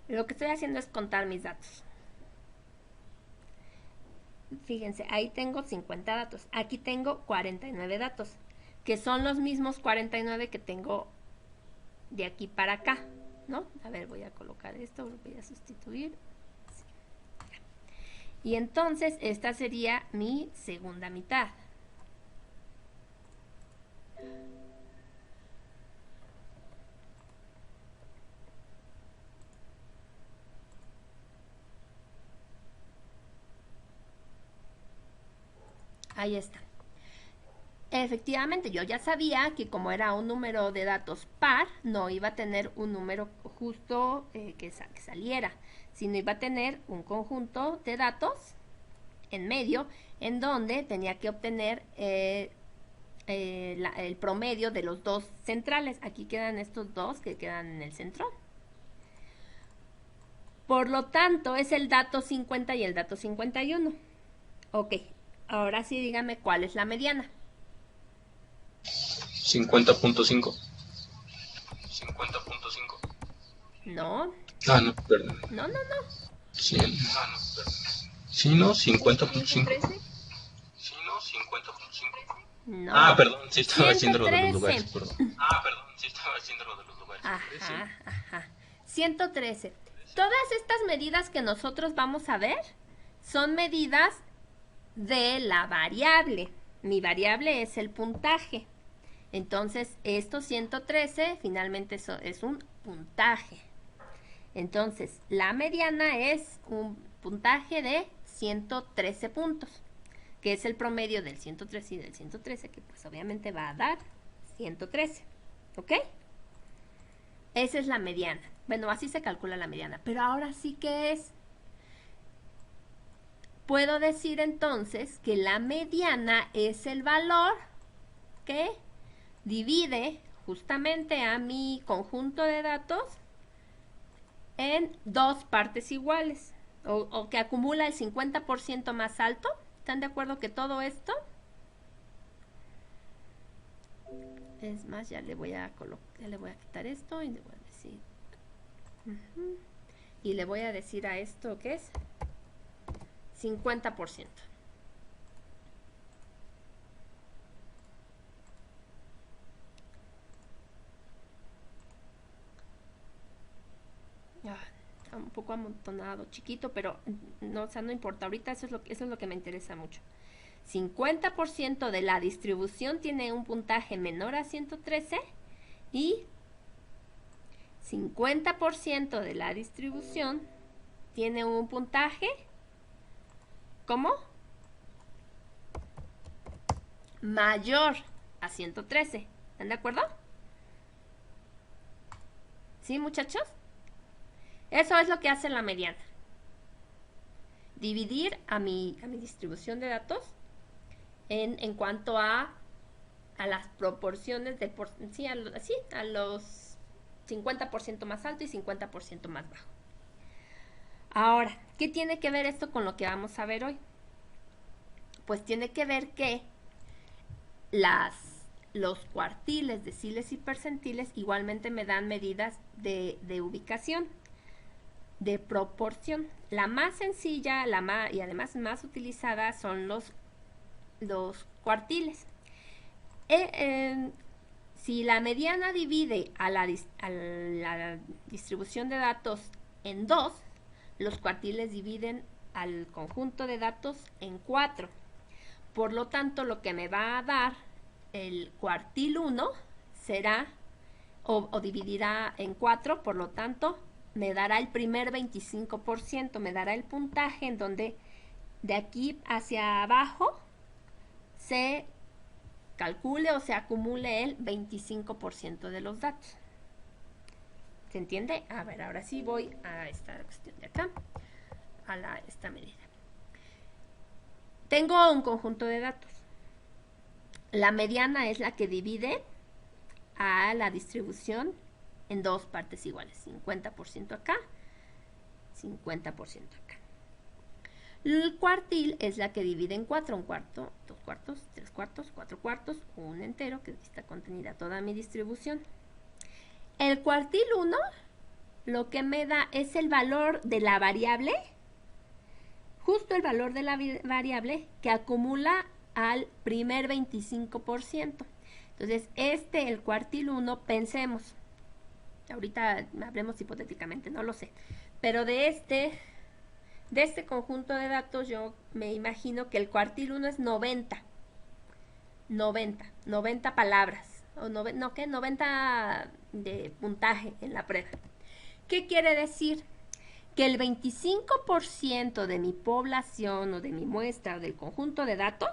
Speaker 1: Lo que estoy haciendo es contar mis datos. Fíjense, ahí tengo 50 datos. Aquí tengo 49 datos, que son los mismos 49 que tengo de aquí para acá, ¿no? A ver, voy a colocar esto, lo voy a sustituir. Y entonces esta sería mi segunda mitad. Ahí está. Efectivamente, yo ya sabía que como era un número de datos par, no iba a tener un número justo que saliera, sino iba a tener un conjunto de datos en medio, en donde tenía que obtener el promedio de los dos centrales. Aquí quedan estos dos que quedan en el centro. Por lo tanto, es el dato 50 y el dato 51. Ok, ahora sí dígame cuál es la mediana.
Speaker 4: 50.5.
Speaker 1: No.
Speaker 4: No, perdón.
Speaker 1: No.
Speaker 4: Sí, no, 50.5.
Speaker 1: No.
Speaker 4: Perdón, sí estaba haciendo lo de los
Speaker 1: 113.
Speaker 4: lugares, perdón.
Speaker 1: Ajá. 113. Todas estas medidas que nosotros vamos a ver son medidas de la variable. Mi variable es el puntaje. Entonces, estos 113 finalmente es un puntaje. Entonces, la mediana es un puntaje de 113 puntos, que es el promedio del 113 y del 113, que pues obviamente va a dar 113. ¿Ok? Esa es la mediana. Bueno, así se calcula la mediana. Pero ahora sí que es. Puedo decir entonces que la mediana es el valor que divide justamente a mi conjunto de datos en dos partes iguales, o que acumula el 50% más alto. ¿Están de acuerdo que todo esto? Es más, ya le voy a quitar esto y le voy a decir y le voy a decir a esto que es 50%. Un poco amontonado, chiquito, pero no, o sea, no importa. Ahorita eso es lo que me interesa mucho. 50% de la distribución tiene un puntaje menor a 113 y 50% de la distribución tiene un puntaje ¿cómo? Mayor a 113. ¿Están de acuerdo? ¿Sí, muchachos? Eso es lo que hace la mediana. Dividir a mi distribución de datos en cuanto a las proporciones de a los 50% más alto y 50% más bajo. Ahora, ¿qué tiene que ver esto con lo que vamos a ver hoy? Pues tiene que ver que los cuartiles, deciles y percentiles igualmente me dan medidas de ubicación. de proporción. La más sencilla y además más utilizada son los cuartiles. Si la mediana divide a la distribución de datos en 2, los cuartiles dividen al conjunto de datos en 4. Por lo tanto, lo que me va a dar el cuartil 1 será, o dividirá en 4, por lo tanto, me dará el primer 25%, me dará el puntaje en donde de aquí hacia abajo se calcule o se acumule el 25% de los datos. ¿Se entiende? A ver, ahora sí voy a esta cuestión de acá, a esta medida. Tengo un conjunto de datos. La mediana es la que divide a la distribución en 2 partes iguales, 50% acá, 50% acá. El cuartil es la que divide en 4, un cuarto, 2 cuartos, 3 cuartos, 4 cuartos, un entero, que está contenida toda mi distribución. El cuartil 1 lo que me da es el valor de la variable, justo el valor de la variable que acumula al primer 25%. Entonces, el cuartil 1, pensemos, ahorita hablemos hipotéticamente, no lo sé, pero de este conjunto de datos yo me imagino que el cuartil 1 es 90 palabras, o 90 de puntaje en la prueba. ¿Qué quiere decir? Que el 25% de mi población o de mi muestra o del conjunto de datos,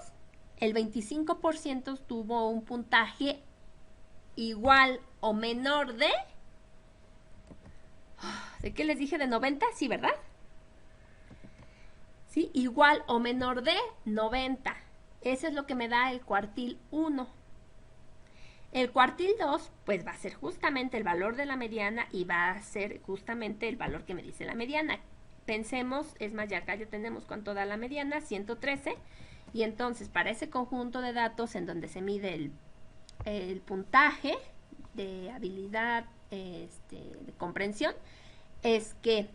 Speaker 1: el 25% tuvo un puntaje igual o menor de... ¿De qué les dije? ¿De 90? Sí, ¿verdad? ¿Sí? Igual o menor de 90. Eso es lo que me da el cuartil 1. El cuartil 2, pues va a ser justamente el valor de la mediana y va a ser justamente el valor que me dice la mediana. Pensemos, es más, ya acá ya tenemos cuánto da la mediana, 113. Y entonces, para ese conjunto de datos en donde se mide el puntaje de habilidad de comprensión, es que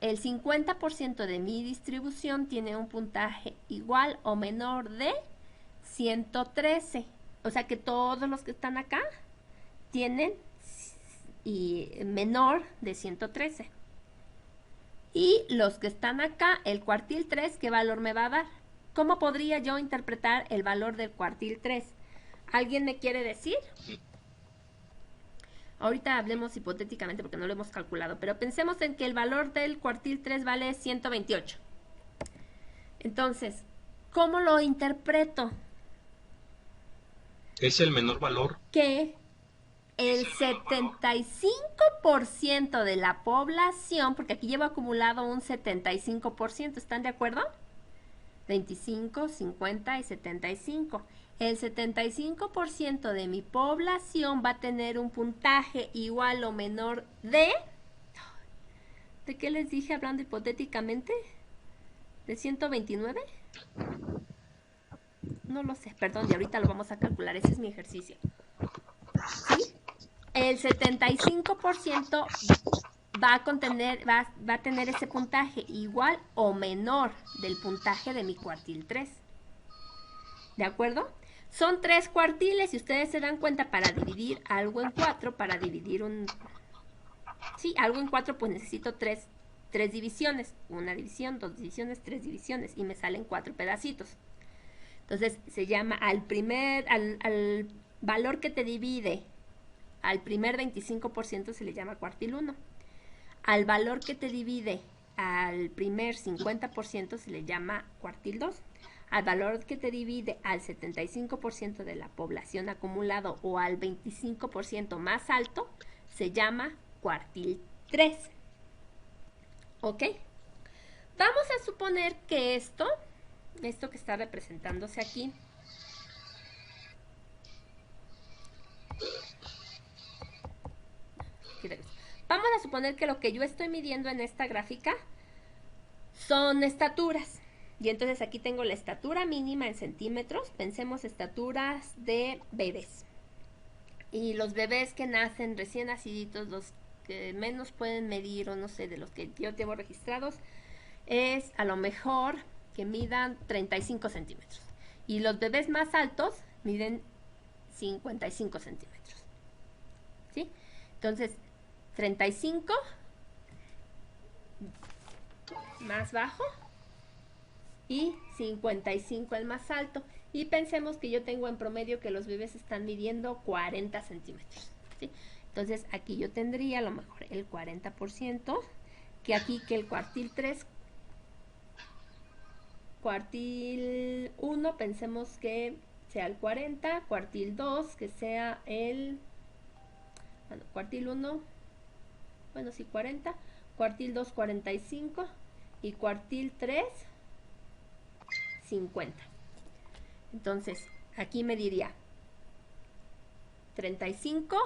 Speaker 1: el 50% de mi distribución tiene un puntaje igual o menor de 113. O sea que todos los que están acá tienen menor de 113. Y los que están acá, el cuartil 3, ¿qué valor me va a dar? ¿Cómo podría yo interpretar el valor del cuartil 3? ¿Alguien me quiere decir? Ahorita hablemos hipotéticamente porque no lo hemos calculado, pero pensemos en que el valor del cuartil 3 vale 128. Entonces, ¿cómo lo interpreto?
Speaker 4: Es el menor valor.
Speaker 1: Que el 75% de la población, porque aquí llevo acumulado un 75%, ¿están de acuerdo? 25, 50 y 75. El 75% de mi población va a tener un puntaje igual o menor de... ¿De qué les dije hablando hipotéticamente? ¿De 129? No lo sé, perdón, y ahorita lo vamos a calcular, ese es mi ejercicio. ¿Sí? El 75% va a tener ese puntaje igual o menor del puntaje de mi cuartil 3. ¿De acuerdo? Son 3 cuartiles y ustedes se dan cuenta, para dividir algo en 4, para dividir algo en 4, pues necesito 3 divisiones. Una división, 2 divisiones, 3 divisiones, y me salen 4 pedacitos. Entonces se llama al valor que te divide al primer 25% se le llama cuartil 1. Al valor que te divide al primer 50% se le llama cuartil 2. Al valor que te divide al 75% de la población acumulado o al 25% más alto se llama cuartil 3. ¿Ok? Vamos a suponer que esto que está representándose aquí, vamos a suponer que lo que yo estoy midiendo en esta gráfica son estaturas. Y entonces aquí tengo la estatura mínima en centímetros. Pensemos estaturas de bebés. Y los bebés que nacen recién naciditos, los que menos pueden medir, o no sé, de los que yo tengo registrados, es a lo mejor que midan 35 centímetros. Y los bebés más altos miden 55 centímetros. ¿Sí? Entonces, 35 más bajo y 55 el más alto. Y pensemos que yo tengo en promedio que los bebés están midiendo 40 centímetros. ¿Sí? Entonces, aquí yo tendría a lo mejor el 40%, que aquí que el cuartil 3, cuartil 1, pensemos que sea el 40, cuartil 2, que sea el... Bueno, cuartil 1, bueno, sí, 40, cuartil 2, 45, y cuartil 3, 50. Entonces, aquí me diría 35,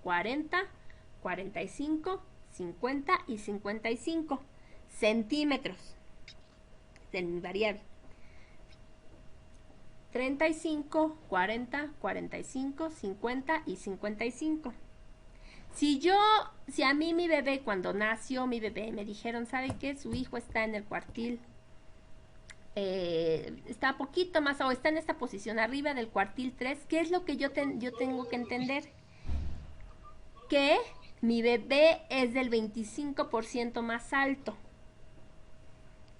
Speaker 1: 40, 45, 50 y 55 centímetros de mi variable. 35, 40, 45, 50 y 55. Si a mí mi bebé, cuando nació mi bebé, me dijeron, ¿sabe qué? Su hijo está en el cuartil, está poquito más, o está en esta posición arriba del cuartil 3, ¿qué es lo que yo tengo que entender? Que mi bebé es del 25% más alto.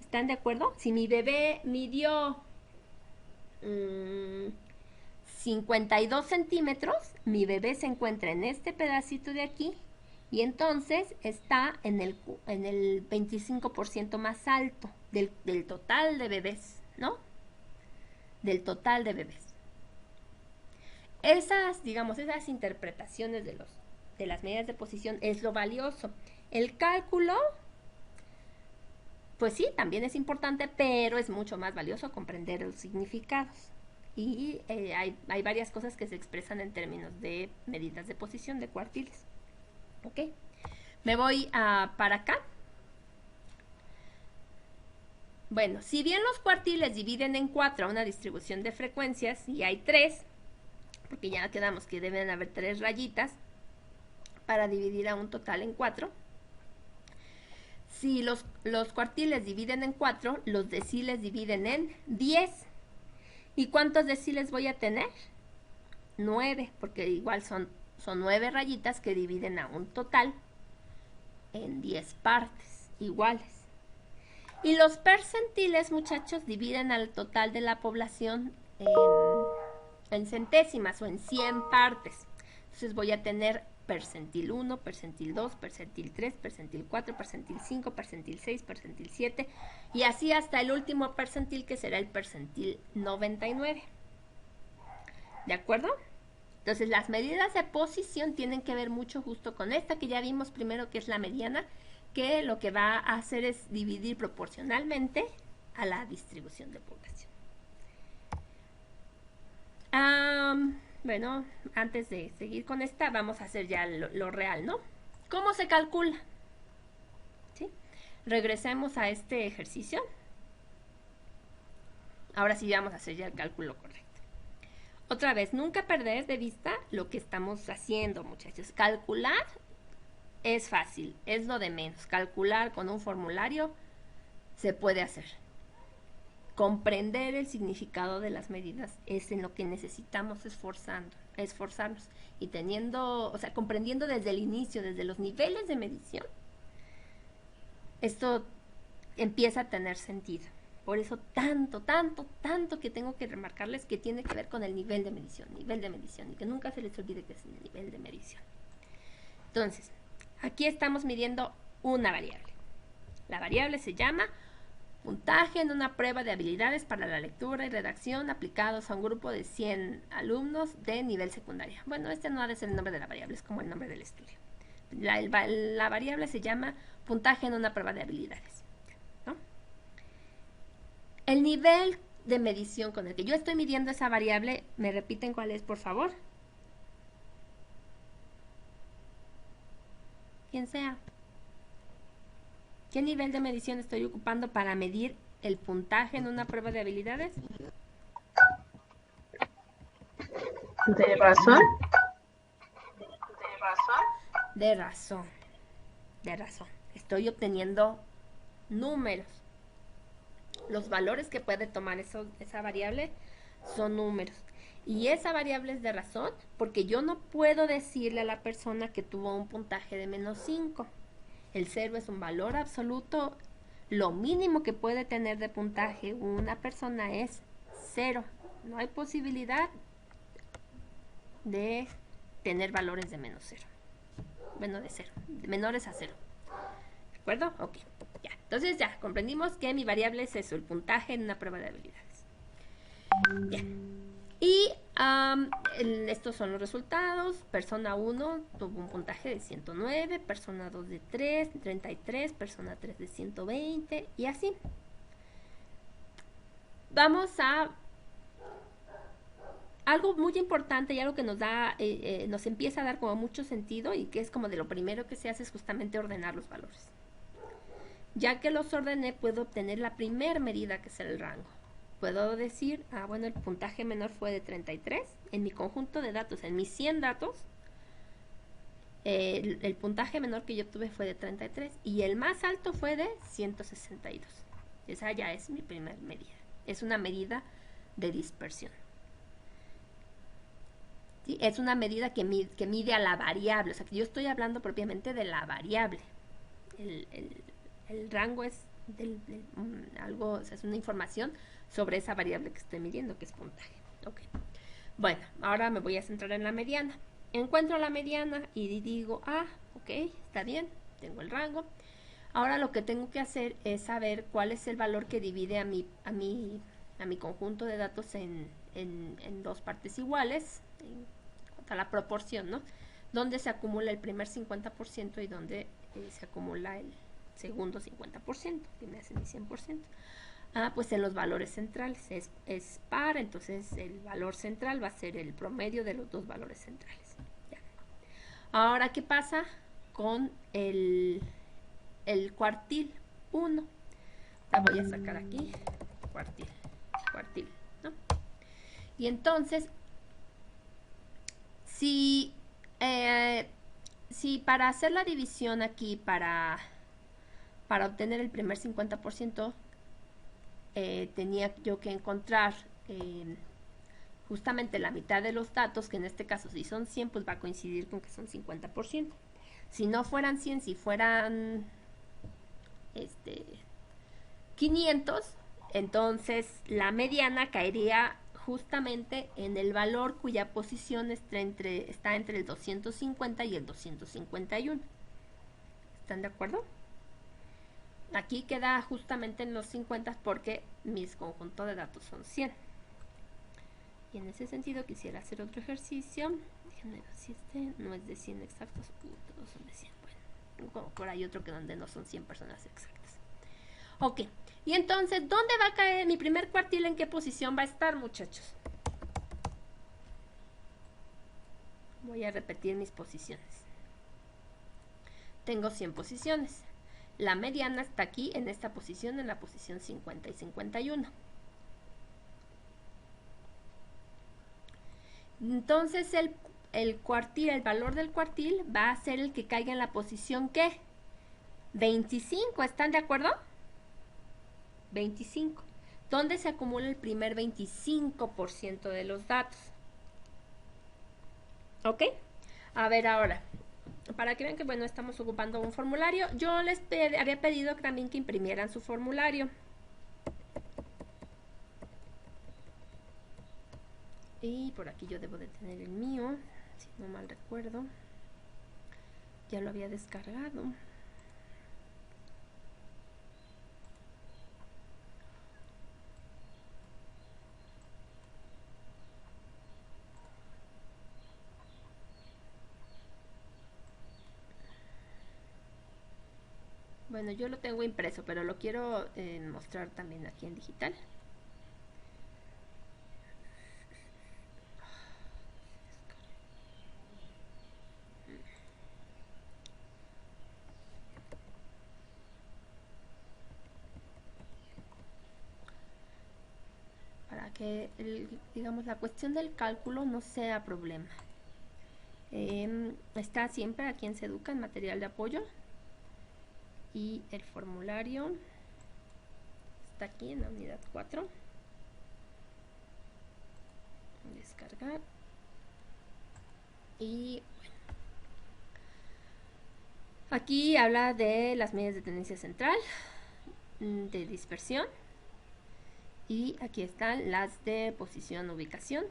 Speaker 1: ¿Están de acuerdo? Si mi bebé midió 52 centímetros, mi bebé se encuentra en este pedacito de aquí y entonces está en el 25% más alto del total de bebés, ¿no? Del total de bebés. Esas interpretaciones de las medidas de posición es lo valioso. El cálculo, pues sí, también es importante, pero es mucho más valioso comprender los significados. Y hay varias cosas que se expresan en términos de medidas de posición de cuartiles. ¿Ok? Me voy para acá. Bueno, si bien los cuartiles dividen en 4 a una distribución de frecuencias, y hay 3, porque ya quedamos que deben haber 3 rayitas para dividir a un total en 4. Si los cuartiles dividen en 4, los deciles dividen en 10. ¿Y cuántos deciles voy a tener? 9, porque igual son 9 rayitas que dividen a un total en 10 partes iguales. Y los percentiles, muchachos, dividen al total de la población en centésimas o en 100 partes. Entonces voy a tener percentil 1, percentil 2, percentil 3, percentil 4, percentil 5, percentil 6, percentil 7 y así hasta el último percentil, que será el percentil 99. ¿De acuerdo? Entonces las medidas de posición tienen que ver mucho justo con esta que ya vimos primero, que es la mediana, que lo que va a hacer es dividir proporcionalmente a la distribución de población. Bueno, antes de seguir con esta, vamos a hacer ya lo real, ¿no? ¿Cómo se calcula? ¿Sí? Regresemos a este ejercicio. Ahora sí vamos a hacer ya el cálculo correcto. Otra vez, nunca perder de vista lo que estamos haciendo, muchachos. Calcular es fácil, es lo de menos. Calcular con un formulario se puede hacer. Comprender el significado de las medidas es en lo que necesitamos esforzarnos y comprendiendo desde el inicio, desde los niveles de medición, esto empieza a tener sentido. Por eso tanto que tengo que remarcarles que tiene que ver con el nivel de medición, y que nunca se les olvide que es el nivel de medición. Entonces, aquí estamos midiendo una variable. La variable se llama puntaje en una prueba de habilidades para la lectura y redacción aplicados a un grupo de 100 alumnos de nivel secundario. Bueno, este no ha de ser el nombre de la variable, es como el nombre del estudio. La variable se llama puntaje en una prueba de habilidades, ¿no? El nivel de medición con el que yo estoy midiendo esa variable, ¿me repiten cuál es, por favor? Quien sea. ¿Qué nivel de medición estoy ocupando para medir el puntaje en una prueba de habilidades?
Speaker 6: ¿De razón?
Speaker 1: De razón. de razón. Estoy obteniendo números. Los valores que puede tomar esa variable son números. Y esa variable es de razón porque yo no puedo decirle a la persona que tuvo un puntaje de menos 5. El 0 es un valor absoluto. Lo mínimo que puede tener de puntaje una persona es 0. No hay posibilidad de tener valores de menos 0. Bueno, de 0. De menores a 0. ¿De acuerdo? Ok. Ya. Entonces ya comprendimos que mi variable es eso, el puntaje en una prueba de habilidades. Bien. Y estos son los resultados. Persona 1 tuvo un puntaje de 109, persona 2 de 33, persona 3 de 120 y así. Vamos a algo muy importante y algo que nos empieza a dar como mucho sentido y que es como de lo primero que se hace es justamente ordenar los valores. Ya que los ordené, puedo obtener la primer medida que es el rango. Puedo decir, bueno, el puntaje menor fue de 33. En mi conjunto de datos, en mis 100 datos, el puntaje menor que yo obtuve fue de 33 y el más alto fue de 162. Esa ya es mi primer medida. Es una medida de dispersión. ¿Sí? Es una medida que mide a la variable. O sea, que yo estoy hablando propiamente de la variable. El rango es algo, o sea, es una información sobre esa variable que estoy midiendo, que es puntaje. Ok. Bueno, ahora me voy a centrar en la mediana. Encuentro la mediana y digo, ok, está bien, tengo el rango. Ahora lo que tengo que hacer es saber cuál es el valor que divide a mi conjunto de datos en dos partes iguales, en cuanto a la proporción, ¿no? Donde se acumula el primer 50% y donde se acumula el segundo 50%, que me hace mi 100%. Pues en los valores centrales es par, entonces el valor central va a ser el promedio de los dos valores centrales. Ya. Ahora, ¿qué pasa con el cuartil 1? La voy a sacar aquí, cuartil, ¿no? Y entonces, si para hacer la división aquí, para obtener el primer 50%, tenía yo que encontrar justamente la mitad de los datos, que en este caso si son 100, pues va a coincidir con que son 50%. Si no fueran 100, si fueran 500, entonces la mediana caería justamente en el valor cuya posición está entre el 250 y el 251. ¿Están de acuerdo? Aquí queda justamente en los 50 porque mis conjuntos de datos son 100. Y en ese sentido quisiera hacer otro ejercicio. Déjenme ver si no es de 100 exactos. Todos son de 100. Bueno, por ahí otro que donde no son 100 personas exactas. Ok. Y entonces, ¿dónde va a caer mi primer cuartil? ¿En qué posición va a estar, muchachos? Voy a repetir mis posiciones. Tengo 100 posiciones. La mediana está aquí, en esta posición, en la posición 50 y 51. Entonces, el valor del cuartil va a ser el que caiga en la posición, ¿qué? 25, ¿están de acuerdo? 25. ¿Dónde se acumula el primer 25% de los datos? ¿Ok? A ver ahora. Para que vean que, bueno, estamos ocupando un formulario, yo les había pedido también que imprimieran su formulario. Y por aquí yo debo de tener el mío, si no mal recuerdo. Ya lo había descargado. Bueno, yo lo tengo impreso, pero lo quiero mostrar también aquí en digital. Para que, digamos, la cuestión del cálculo no sea problema. Está siempre aquí en Seduca, en material de apoyo. Y el formulario está aquí en la unidad 4. Descargar. Y bueno, aquí habla de las medidas de tendencia central, de dispersión, y aquí están las de posición, ubicación,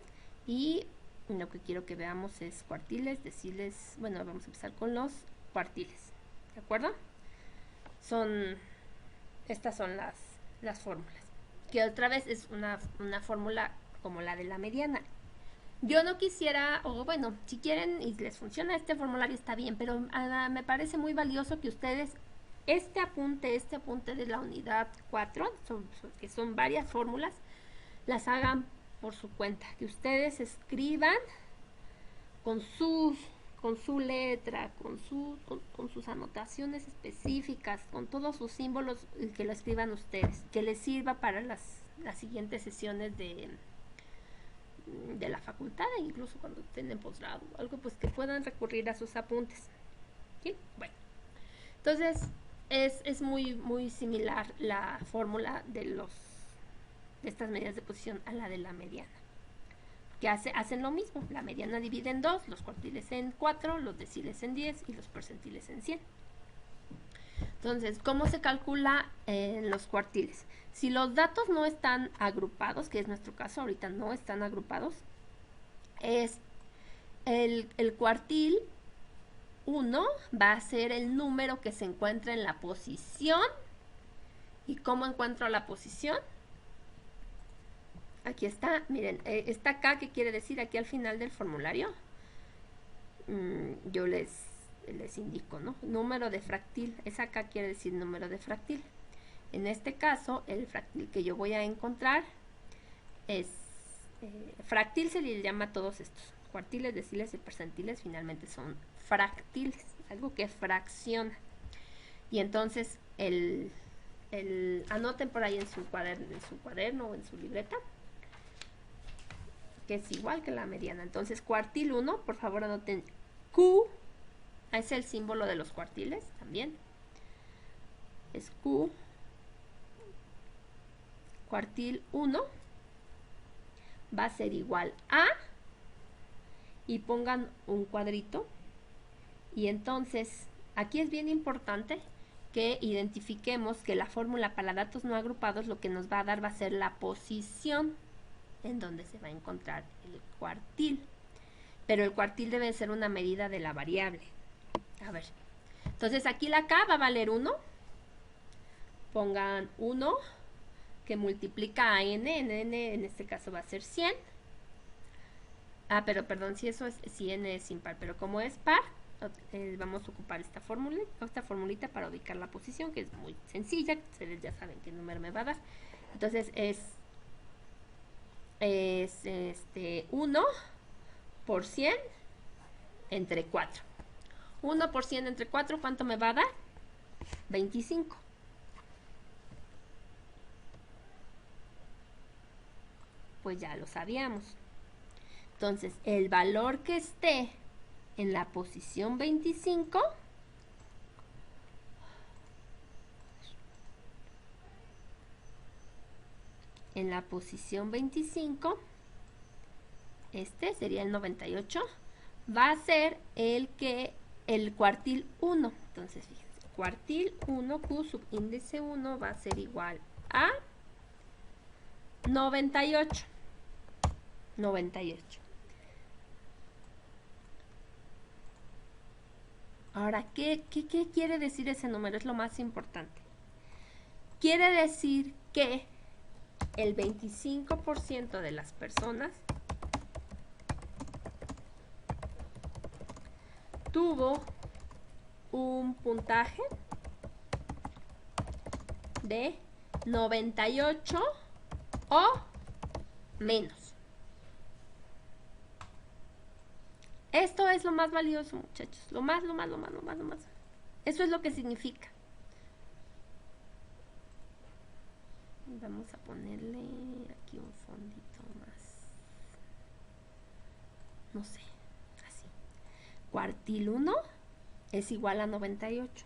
Speaker 1: y lo que quiero que veamos es cuartiles, deciles. Bueno, vamos a empezar con los cuartiles, ¿de acuerdo? Estas son las fórmulas, que otra vez es una fórmula como la de la mediana. Yo no quisiera, o bueno, si quieren y les funciona este formulario está bien, pero me parece muy valioso que ustedes este apunte de la unidad 4, que son varias fórmulas, las hagan por su cuenta, que ustedes escriban con su letra, con sus anotaciones específicas, con todos sus símbolos, que lo escriban ustedes, que les sirva para las siguientes sesiones de la facultad, e incluso cuando estén en posgrado, algo pues que puedan recurrir a sus apuntes. ¿Sí? Bueno, entonces es muy similar la fórmula de estas medidas de posición a la de la mediana, que hacen lo mismo. La mediana divide en 2, los cuartiles en 4, los deciles en 10 y los percentiles en 100. Entonces, ¿cómo se calcula los cuartiles? Si los datos no están agrupados, que es nuestro caso, ahorita no están agrupados, es el cuartil 1 va a ser el número que se encuentra en la posición. ¿Y cómo encuentro la posición? Aquí está, miren, está acá, ¿qué quiere decir? Aquí al final del formulario yo les indico, ¿no? Número de fractil, es acá, quiere decir número de fractil. En este caso, el fractil que yo voy a encontrar es fractil, se le llama a todos estos. Cuartiles, deciles y percentiles finalmente son fractiles, algo que fracciona. Y entonces anoten por ahí en su cuaderno o en su libreta, que es igual que la mediana. Entonces, cuartil 1, por favor anoten Q, es el símbolo de los cuartiles también. Es Q. Cuartil 1 va a ser igual a, y pongan un cuadrito. Y entonces, aquí es bien importante que identifiquemos que la fórmula para datos no agrupados lo que nos va a dar va a ser la posición en donde se va a encontrar el cuartil. Pero el cuartil debe ser una medida de la variable. A ver, entonces aquí la K va a valer 1. Pongan 1 que multiplica a n, en este caso va a ser 100. Pero perdón, si n es impar, pero como es par, vamos a ocupar esta formulita para ubicar la posición, que es muy sencilla, ustedes ya saben qué número me va a dar. Entonces es 1 por 100 entre 4. 1 por 100 entre 4, ¿cuánto me va a dar? 25. Pues ya lo sabíamos. Entonces, el valor que esté en la posición 25 este sería el 98, va a ser el cuartil 1. Entonces, fíjense, cuartil 1, Q subíndice 1 va a ser igual a 98. 98. Ahora, ¿qué quiere decir ese número? Es lo más importante. Quiere decir que el 25% de las personas tuvo un puntaje de 98 o menos. Esto es lo más valioso, muchachos. Lo más. Eso es lo que significa. Vamos a ponerle aquí un fondito más. No sé, así. Cuartil 1 es igual a 98.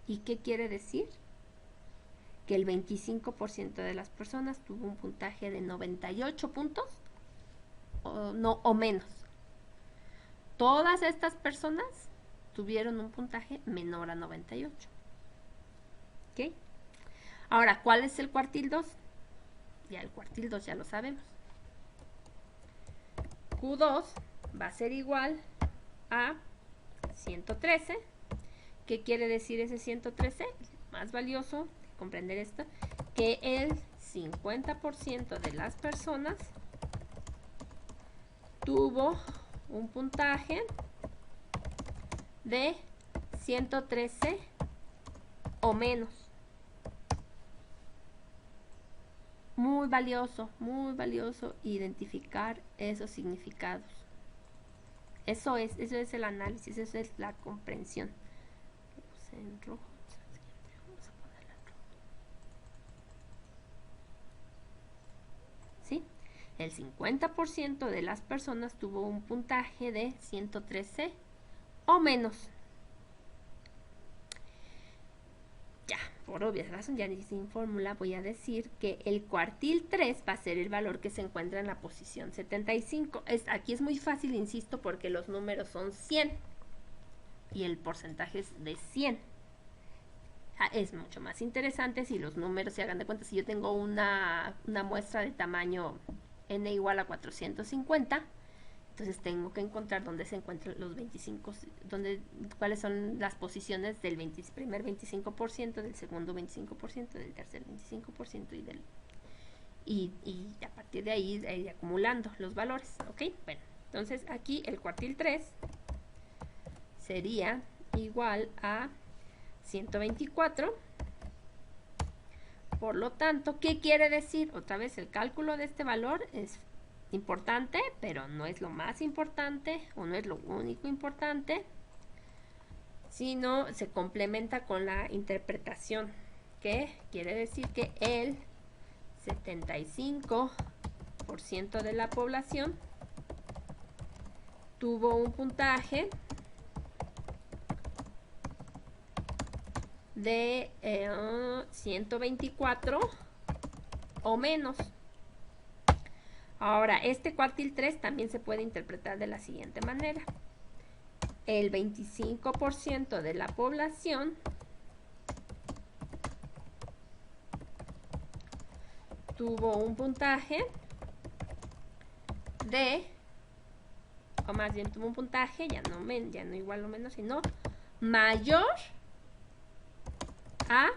Speaker 1: ¿Y qué quiere decir? Que el 25% de las personas tuvo un puntaje de 98 puntos o menos. Todas estas personas tuvieron un puntaje menor a 98. ¿Ok? Ahora, ¿cuál es el cuartil 2? Ya el cuartil 2 ya lo sabemos. Q2 va a ser igual a 113. ¿Qué quiere decir ese 113? Más valioso comprender esto, que el 50% de las personas tuvo un puntaje de 113 o menos. Muy valioso identificar esos significados. Eso es el análisis, eso es la comprensión. En rojo. Vamos a ponerla en rojo. ¿Sí? El 50% de las personas tuvo un puntaje de 113 o menos. Ya, por obvias razones, ya sin fórmula, voy a decir que el cuartil 3 va a ser el valor que se encuentra en la posición 75. Aquí es muy fácil, insisto, porque los números son 100 y el porcentaje es de 100. Es mucho más interesante si los números se hagan de cuenta. Si yo tengo una muestra de tamaño n igual a 450, entonces tengo que encontrar dónde se encuentran los 25, cuáles son las posiciones del primer 25%, del segundo 25%, del tercer 25% y a partir de ahí ir acumulando los valores. ¿Ok? Bueno, entonces aquí el cuartil 3 sería igual a 124. Por lo tanto, ¿qué quiere decir? Otra vez, el cálculo de este valor es importante, pero no es lo más importante o no es lo único importante, sino se complementa con la interpretación, que quiere decir que el 75% de la población tuvo un puntaje de 124 o menos. Ahora, este cuartil 3 también se puede interpretar de la siguiente manera. El 25% de la población tuvo un puntaje de, o más bien tuvo un puntaje, ya no igual o menos, sino mayor a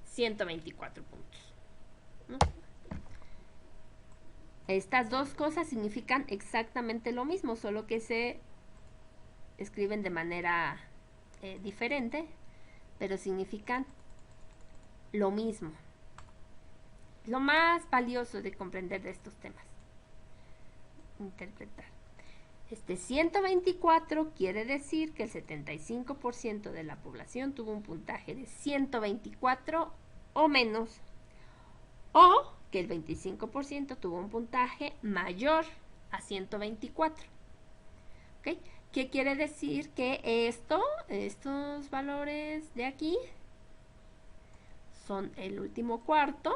Speaker 1: 124 puntos, ¿no? Estas dos cosas significan exactamente lo mismo, solo que se escriben de manera diferente, pero significan lo mismo. Lo más valioso de comprender de estos temas. Interpretar. 124 quiere decir que el 75% de la población tuvo un puntaje de 124 o menos, o que el 25% tuvo un puntaje mayor a 124. ¿Okay? ¿Qué quiere decir? Que estos valores de aquí son el último cuarto.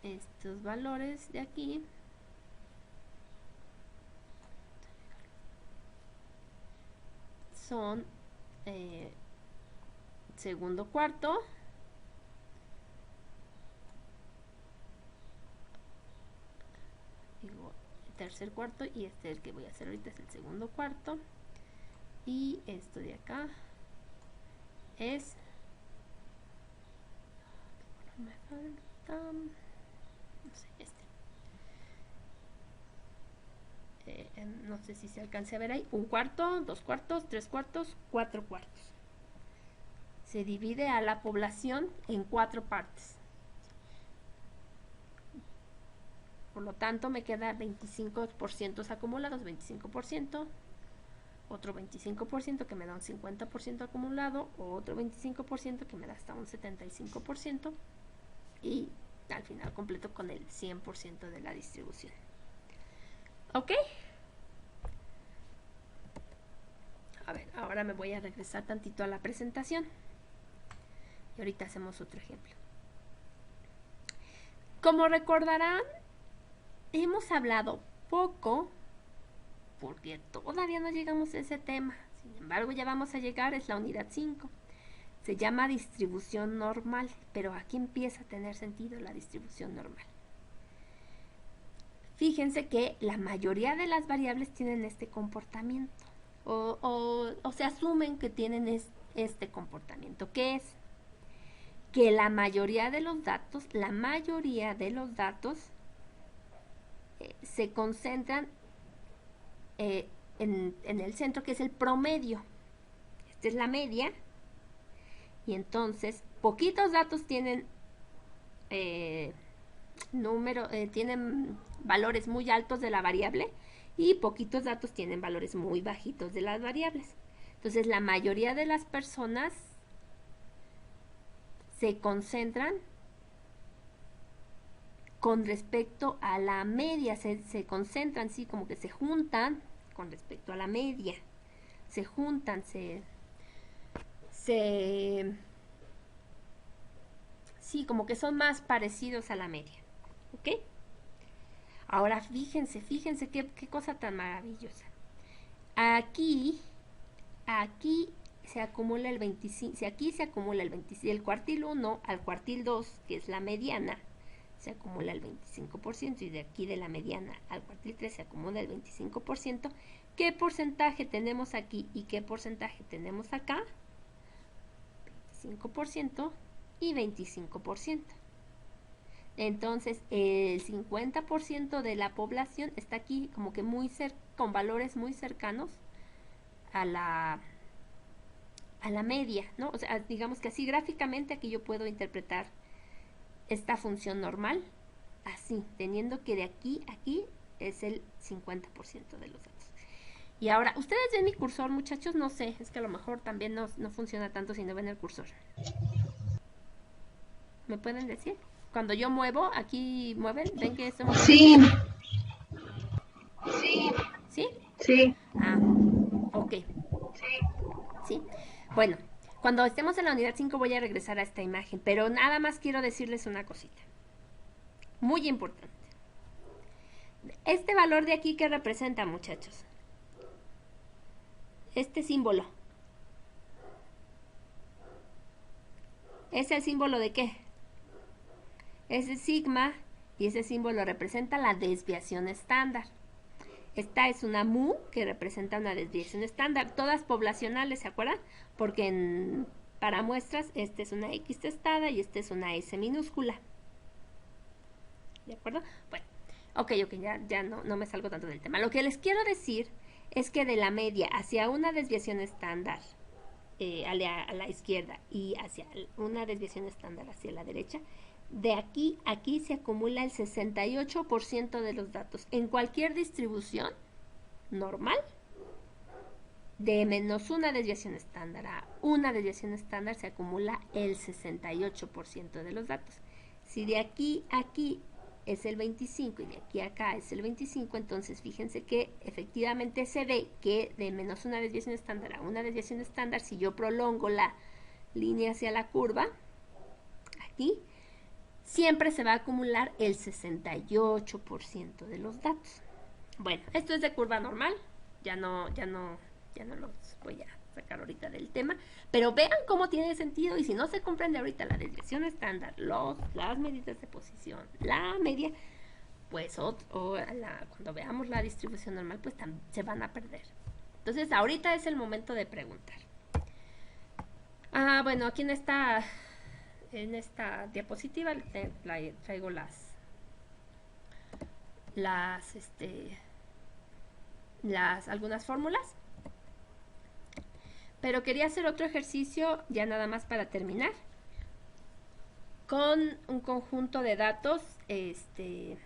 Speaker 1: Estos valores de aquí son segundo cuarto, tercer cuarto, y el que voy a hacer ahorita es el segundo cuarto, y esto de acá es, me falta, no sé, no sé si se alcance a ver ahí, un cuarto, dos cuartos, tres cuartos, cuatro cuartos. Se divide a la población en 4 partes. Por lo tanto, me queda 25% acumulados, 25%, otro 25% que me da un 50% acumulado, otro 25% que me da hasta un 75%, y al final completo con el 100% de la distribución. ¿Ok? ahora me voy a regresar tantito a la presentación. Y ahorita hacemos otro ejemplo. Como recordarán, hemos hablado poco porque todavía no llegamos a ese tema. Sin embargo, ya vamos a llegar, es la unidad 5. Se llama distribución normal, pero aquí empieza a tener sentido la distribución normal. Fíjense que la mayoría de las variables tienen este comportamiento o se asumen que tienen este comportamiento. ¿Qué es? Que la mayoría de los datos se concentran en el centro, que es el promedio. Esta es la media. Y entonces, poquitos datos tienen tienen valores muy altos de la variable y poquitos datos tienen valores muy bajitos de las variables. Entonces, la mayoría de las personas se concentran con respecto a la media, se concentran, sí, como que se juntan con respecto a la media, se juntan, sí, como que son más parecidos a la media, ¿ok? Ahora fíjense qué cosa tan maravillosa. Aquí se acumula el 25, si aquí se acumula el 25, del cuartil 1 al cuartil 2, que es la mediana, se acumula el 25%, y de aquí de la mediana al cuartil 3 se acumula el 25%. ¿Qué porcentaje tenemos aquí y qué porcentaje tenemos acá? 25% y 25%. Entonces, el 50% de la población está aquí como que con valores muy cercanos a la media, ¿no? O sea, digamos que así gráficamente aquí yo puedo interpretar esta función normal así, teniendo que de aquí a aquí es el 50% de los datos. Y ahora, ¿ustedes ven mi cursor, muchachos? No sé, es que a lo mejor también no funciona tanto si no ven el cursor. ¿Me pueden decir? Cuando yo muevo, aquí mueven, ¿ven que esto mueve?
Speaker 6: Sí.
Speaker 1: ¿Sí?
Speaker 6: Sí.
Speaker 1: Ah, ok. Sí. Bueno, cuando estemos en la unidad 5 voy a regresar a esta imagen, pero nada más quiero decirles una cosita. Muy importante. Este valor de aquí, ¿qué representa, muchachos? Este símbolo. ¿Es el símbolo de qué? Ese sigma, y ese símbolo representa la desviación estándar. Esta es una mu que representa una desviación estándar, todas poblacionales, ¿se acuerdan? Porque para muestras, esta es una X testada y esta es una S minúscula. ¿De acuerdo? Bueno, ok, ya no me salgo tanto del tema. Lo que les quiero decir es que de la media hacia una desviación estándar a la izquierda y hacia una desviación estándar hacia la derecha, de aquí a aquí se acumula el 68% de los datos. En cualquier distribución normal, de menos una desviación estándar a una desviación estándar se acumula el 68% de los datos. Si de aquí a aquí es el 25 y de aquí a acá es el 25, entonces fíjense que efectivamente se ve que de menos una desviación estándar a una desviación estándar, si yo prolongo la línea hacia la curva, aquí, siempre se va a acumular el 68% de los datos. Bueno, esto es de curva normal, ya no los voy a sacar ahorita del tema, pero vean cómo tiene sentido, y si no se comprende ahorita la desviación estándar, las medidas de posición, la media, pues cuando veamos la distribución normal, pues se van a perder. Entonces ahorita es el momento de preguntar. Bueno, aquí en esta diapositiva traigo algunas fórmulas, pero quería hacer otro ejercicio ya nada más para terminar, con un conjunto de datos que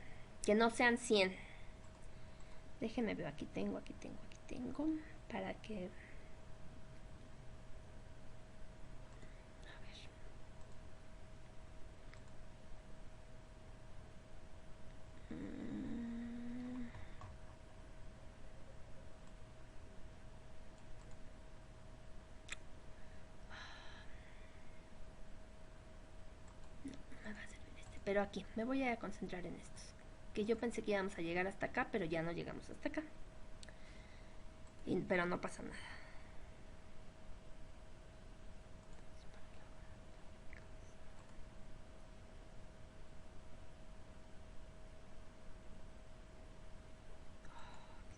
Speaker 1: no sean 100. Déjenme ver, aquí tengo para que... pero aquí, me voy a concentrar en estos. Que yo pensé que íbamos a llegar hasta acá, pero ya no llegamos hasta acá. Pero no pasa nada.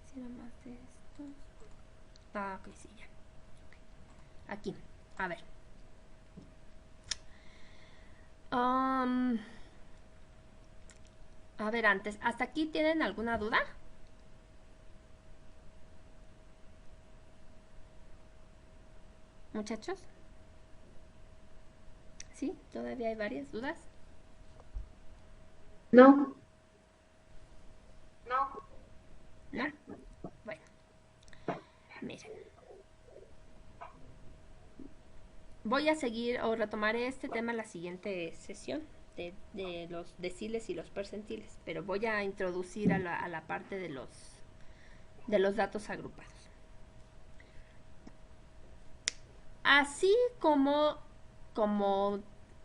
Speaker 1: Quisiera más de estos. Ah, ok, sí, ya. Okay. Aquí, a ver. A ver, antes, ¿hasta aquí tienen alguna duda? Muchachos. ¿Sí? ¿Todavía hay varias dudas?
Speaker 2: No.
Speaker 1: ¿No? Bueno. Miren. Voy a seguir o retomaré este tema en la siguiente sesión de los deciles y los percentiles, pero voy a introducir a la parte de los datos agrupados. Así como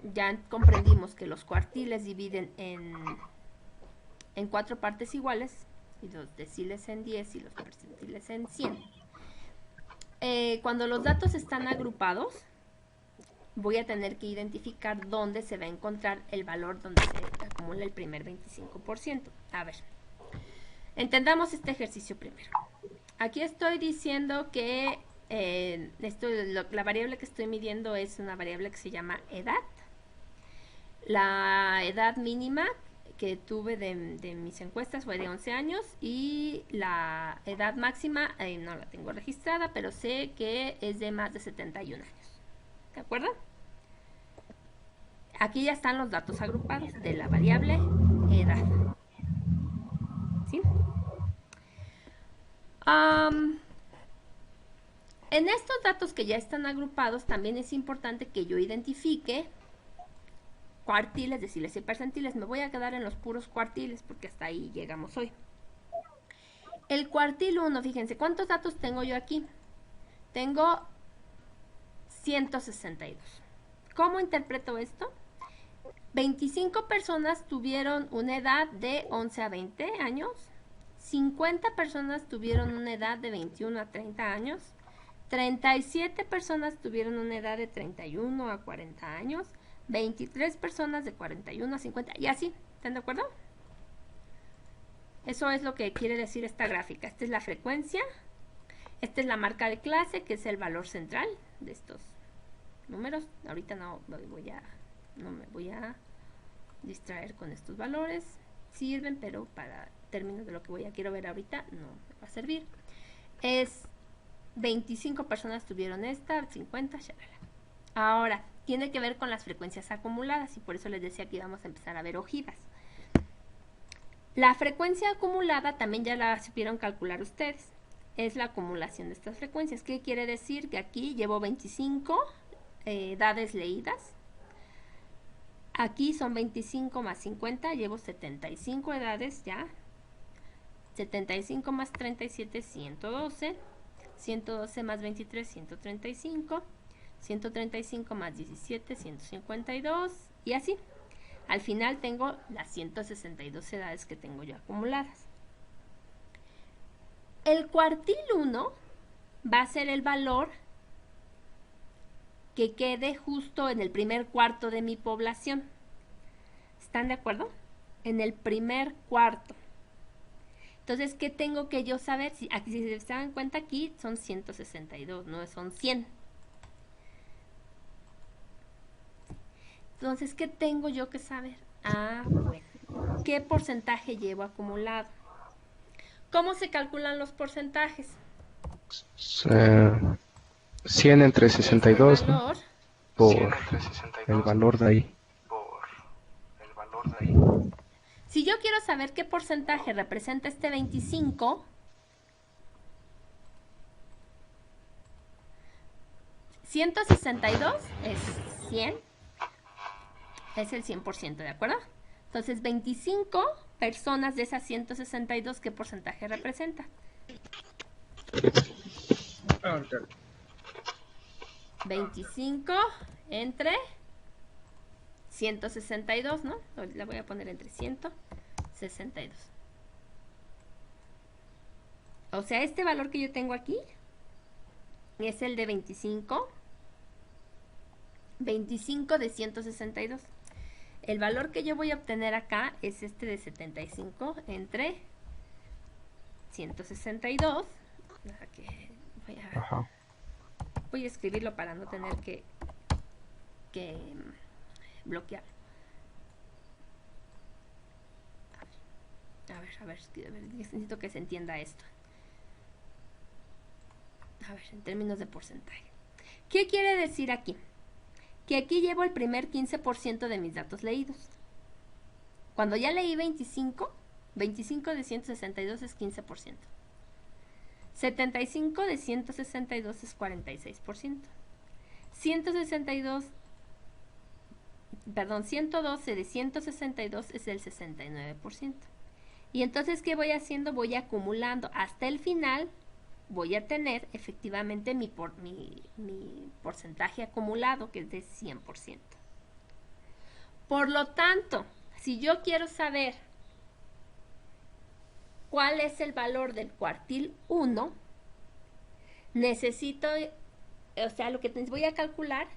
Speaker 1: ya comprendimos que los cuartiles dividen en 4 partes iguales, y los deciles en 10 y los percentiles en 100, cuando los datos están agrupados, voy a tener que identificar dónde se va a encontrar el valor donde se acumula el primer 25%. A ver, entendamos este ejercicio primero. Aquí estoy diciendo que la variable que estoy midiendo es una variable que se llama edad. La edad mínima que tuve de mis encuestas fue de 11 años y la edad máxima no la tengo registrada, pero sé que es de más de 71 años. ¿De acuerdo? Aquí ya están los datos agrupados de la variable edad. ¿Sí? En estos datos que ya están agrupados, también es importante que yo identifique cuartiles, deciles y percentiles. Me voy a quedar en los puros cuartiles porque hasta ahí llegamos hoy. El cuartil 1, fíjense, ¿cuántos datos tengo yo aquí? Tengo 162. ¿Cómo interpreto esto? 25 personas tuvieron una edad de 11 a 20 años. 50 personas tuvieron una edad de 21 a 30 años. 37 personas tuvieron una edad de 31 a 40 años. 23 personas de 41 a 50. Y así, ¿están de acuerdo? Eso es lo que quiere decir esta gráfica. Esta es la frecuencia. Esta es la marca de clase, que es el valor central de estos números. Ahorita no me voy a distraer con estos valores. Sirven, pero para términos de lo que quiero ver ahorita no me va a servir. Es 25 personas tuvieron esta, 50, shalala. Ahora, tiene que ver con las frecuencias acumuladas y por eso les decía que íbamos a empezar a ver ojivas. La frecuencia acumulada también ya la supieron calcular ustedes. Es la acumulación de estas frecuencias. ¿Qué quiere decir? Que aquí llevo 25 edades leídas. Aquí son 25 más 50, llevo 75 edades ya. 75 más 37, 112. 112 más 23, 135. 135 más 17, 152. Y así. Al final tengo las 162 edades que tengo yo acumuladas. El cuartil 1 va a ser el valor que quede justo en el primer cuarto de mi población. ¿Están de acuerdo? En el primer cuarto. Entonces, ¿qué tengo que yo saber? Si se dan cuenta, aquí son 162, no son 100. Entonces, ¿qué tengo yo que saber? Bueno, ¿qué porcentaje llevo acumulado? ¿Cómo se calculan los porcentajes?
Speaker 3: 100 entre 62, ¿no? Por el valor de ahí.
Speaker 1: Si yo quiero saber qué porcentaje representa este 25, $162 es 100, es el 100%, ¿de acuerdo? Entonces, 25 personas de esas 162, ¿qué porcentaje representa? 25 entre 162, ¿no? La voy a poner entre 162. O sea, este valor que yo tengo aquí es el de 25. 25 de 162. El valor que yo voy a obtener acá es este de 75 entre 162. Voy a escribirlo para no tener que bloquear. A ver, necesito que se entienda esto. A ver, en términos de porcentaje. ¿Qué quiere decir aquí? Que aquí llevo el primer 15% de mis datos leídos. Cuando ya leí 25 de 162 es 15%. 75 de 162 es 46%. 112 de 162 es el 69%. Y entonces, ¿qué voy haciendo? Voy acumulando. Hasta el final voy a tener efectivamente mi porcentaje acumulado, que es de 100%. Por lo tanto, si yo quiero saber cuál es el valor del cuartil 1, necesito, o sea, lo que voy a calcular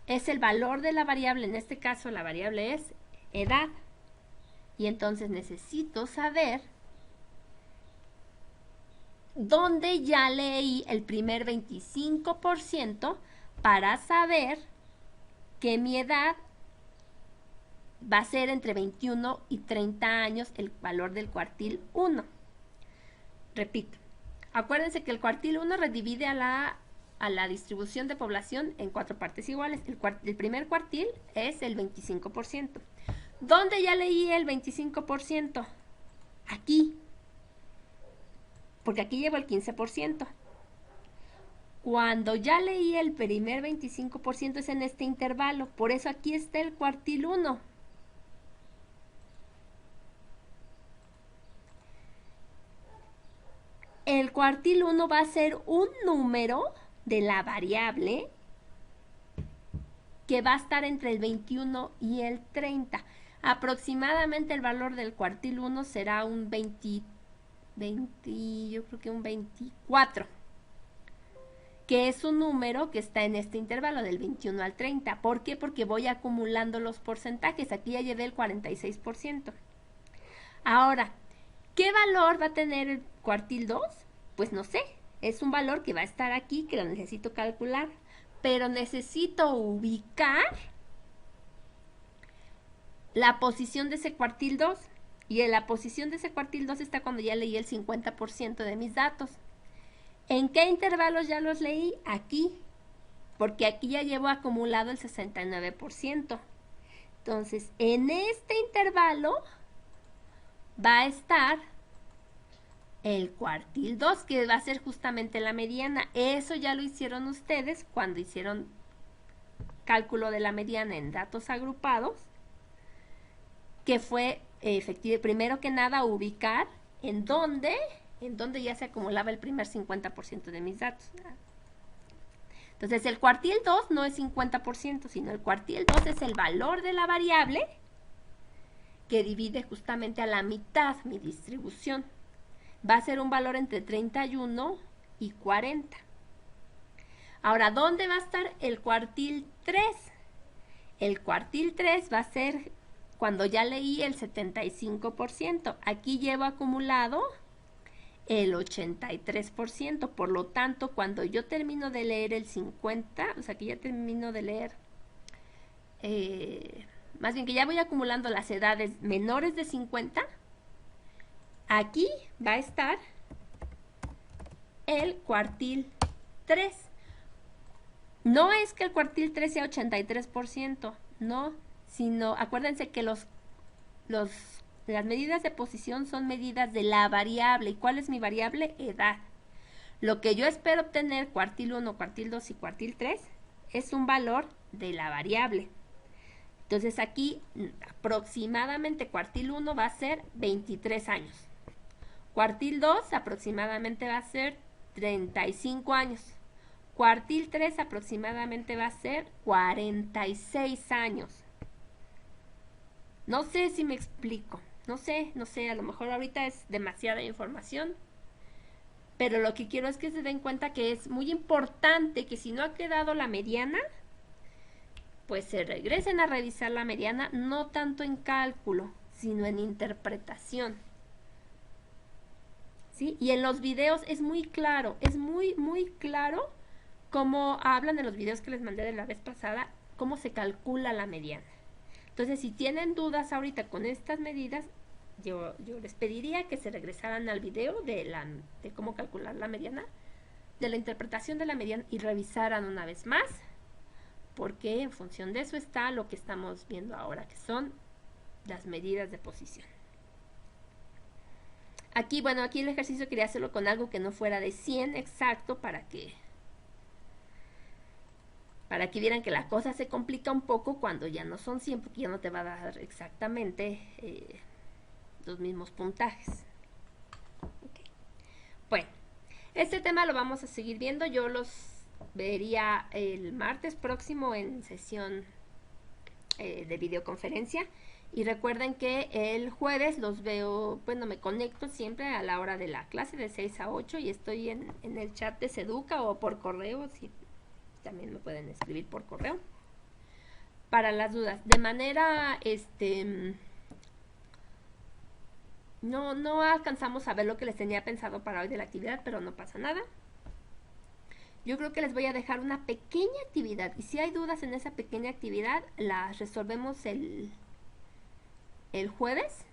Speaker 1: es el valor de la variable. En este caso, la variable es edad. Y entonces necesito saber dónde ya leí el primer 25% para saber que mi edad va a ser entre 21 y 30 años el valor del cuartil 1. Repito, acuérdense que el cuartil 1 redivide a la distribución de población en 4 partes iguales. El primer cuartil es el 25%. ¿Dónde ya leí el 25%? Aquí. Porque aquí llevo el 15%. Cuando ya leí el primer 25% es en este intervalo. Por eso aquí está el cuartil 1. El cuartil 1 va a ser un número de la variable que va a estar entre el 21 y el 30. Aproximadamente el valor del cuartil 1 será un 20, yo creo que un 24, que es un número que está en este intervalo del 21 al 30. ¿Por qué? Porque voy acumulando los porcentajes. Aquí ya llevé el 46%. Ahora, ¿qué valor va a tener el cuartil 2? Pues no sé. Es un valor que va a estar aquí, que lo necesito calcular. Pero necesito ubicar la posición de ese cuartil 2. Y en la posición de ese cuartil 2 está cuando ya leí el 50% de mis datos. ¿En qué intervalos ya los leí? Aquí. Porque aquí ya llevo acumulado el 69%. Entonces, en este intervalo va a estar el cuartil 2, que va a ser justamente la mediana. Eso ya lo hicieron ustedes cuando hicieron cálculo de la mediana en datos agrupados, que fue primero que nada ubicar en dónde ya se acumulaba el primer 50% de mis datos. Entonces el cuartil 2 no es 50%, sino el cuartil 2 es el valor de la variable que divide justamente a la mitad mi distribución. Va a ser un valor entre 31 y 40. Ahora, ¿dónde va a estar el cuartil 3? El cuartil 3 va a ser cuando ya leí el 75%. Aquí llevo acumulado el 83%. Por lo tanto, cuando yo termino de leer el 50, o sea que ya termino de leer, más bien que ya voy acumulando las edades menores de 50, aquí va a estar el cuartil 3. No es que el cuartil 3 sea 83%, no, sino acuérdense que las medidas de posición son medidas de la variable. ¿Y cuál es mi variable? Edad. Lo que yo espero obtener, cuartil 1, cuartil 2 y cuartil 3, es un valor de la variable. Entonces aquí aproximadamente cuartil 1 va a ser 23 años. Cuartil 2 aproximadamente va a ser 35 años. Cuartil 3 aproximadamente va a ser 46 años. No sé si me explico. No sé, a lo mejor ahorita es demasiada información. Pero lo que quiero es que se den cuenta que es muy importante que si no ha quedado la mediana, pues se regresen a revisar la mediana, no tanto en cálculo, sino en interpretación. ¿Sí? Y en los videos es muy claro, es muy, muy claro cómo hablan en los videos que les mandé de la vez pasada, cómo se calcula la mediana. Entonces, si tienen dudas ahorita con estas medidas, yo les pediría que se regresaran al video de cómo calcular la mediana, de la interpretación de la mediana, y revisaran una vez más, porque en función de eso está lo que estamos viendo ahora, que son las medidas de posición. Aquí, bueno, aquí el ejercicio quería hacerlo con algo que no fuera de 100 exacto para que vieran que la cosa se complica un poco cuando ya no son 100, porque ya no te va a dar exactamente los mismos puntajes. Okay. Bueno, este tema lo vamos a seguir viendo. Yo los vería el martes próximo en sesión de videoconferencia. Y recuerden que el jueves los veo, bueno, me conecto siempre a la hora de la clase de 6 a 8 y estoy en el chat de Seduca o por correo, si también me pueden escribir por correo para las dudas. De manera, no alcanzamos a ver lo que les tenía pensado para hoy de la actividad, pero no pasa nada. Yo creo que les voy a dejar una pequeña actividad y si hay dudas en esa pequeña actividad, las resolvemos el jueves.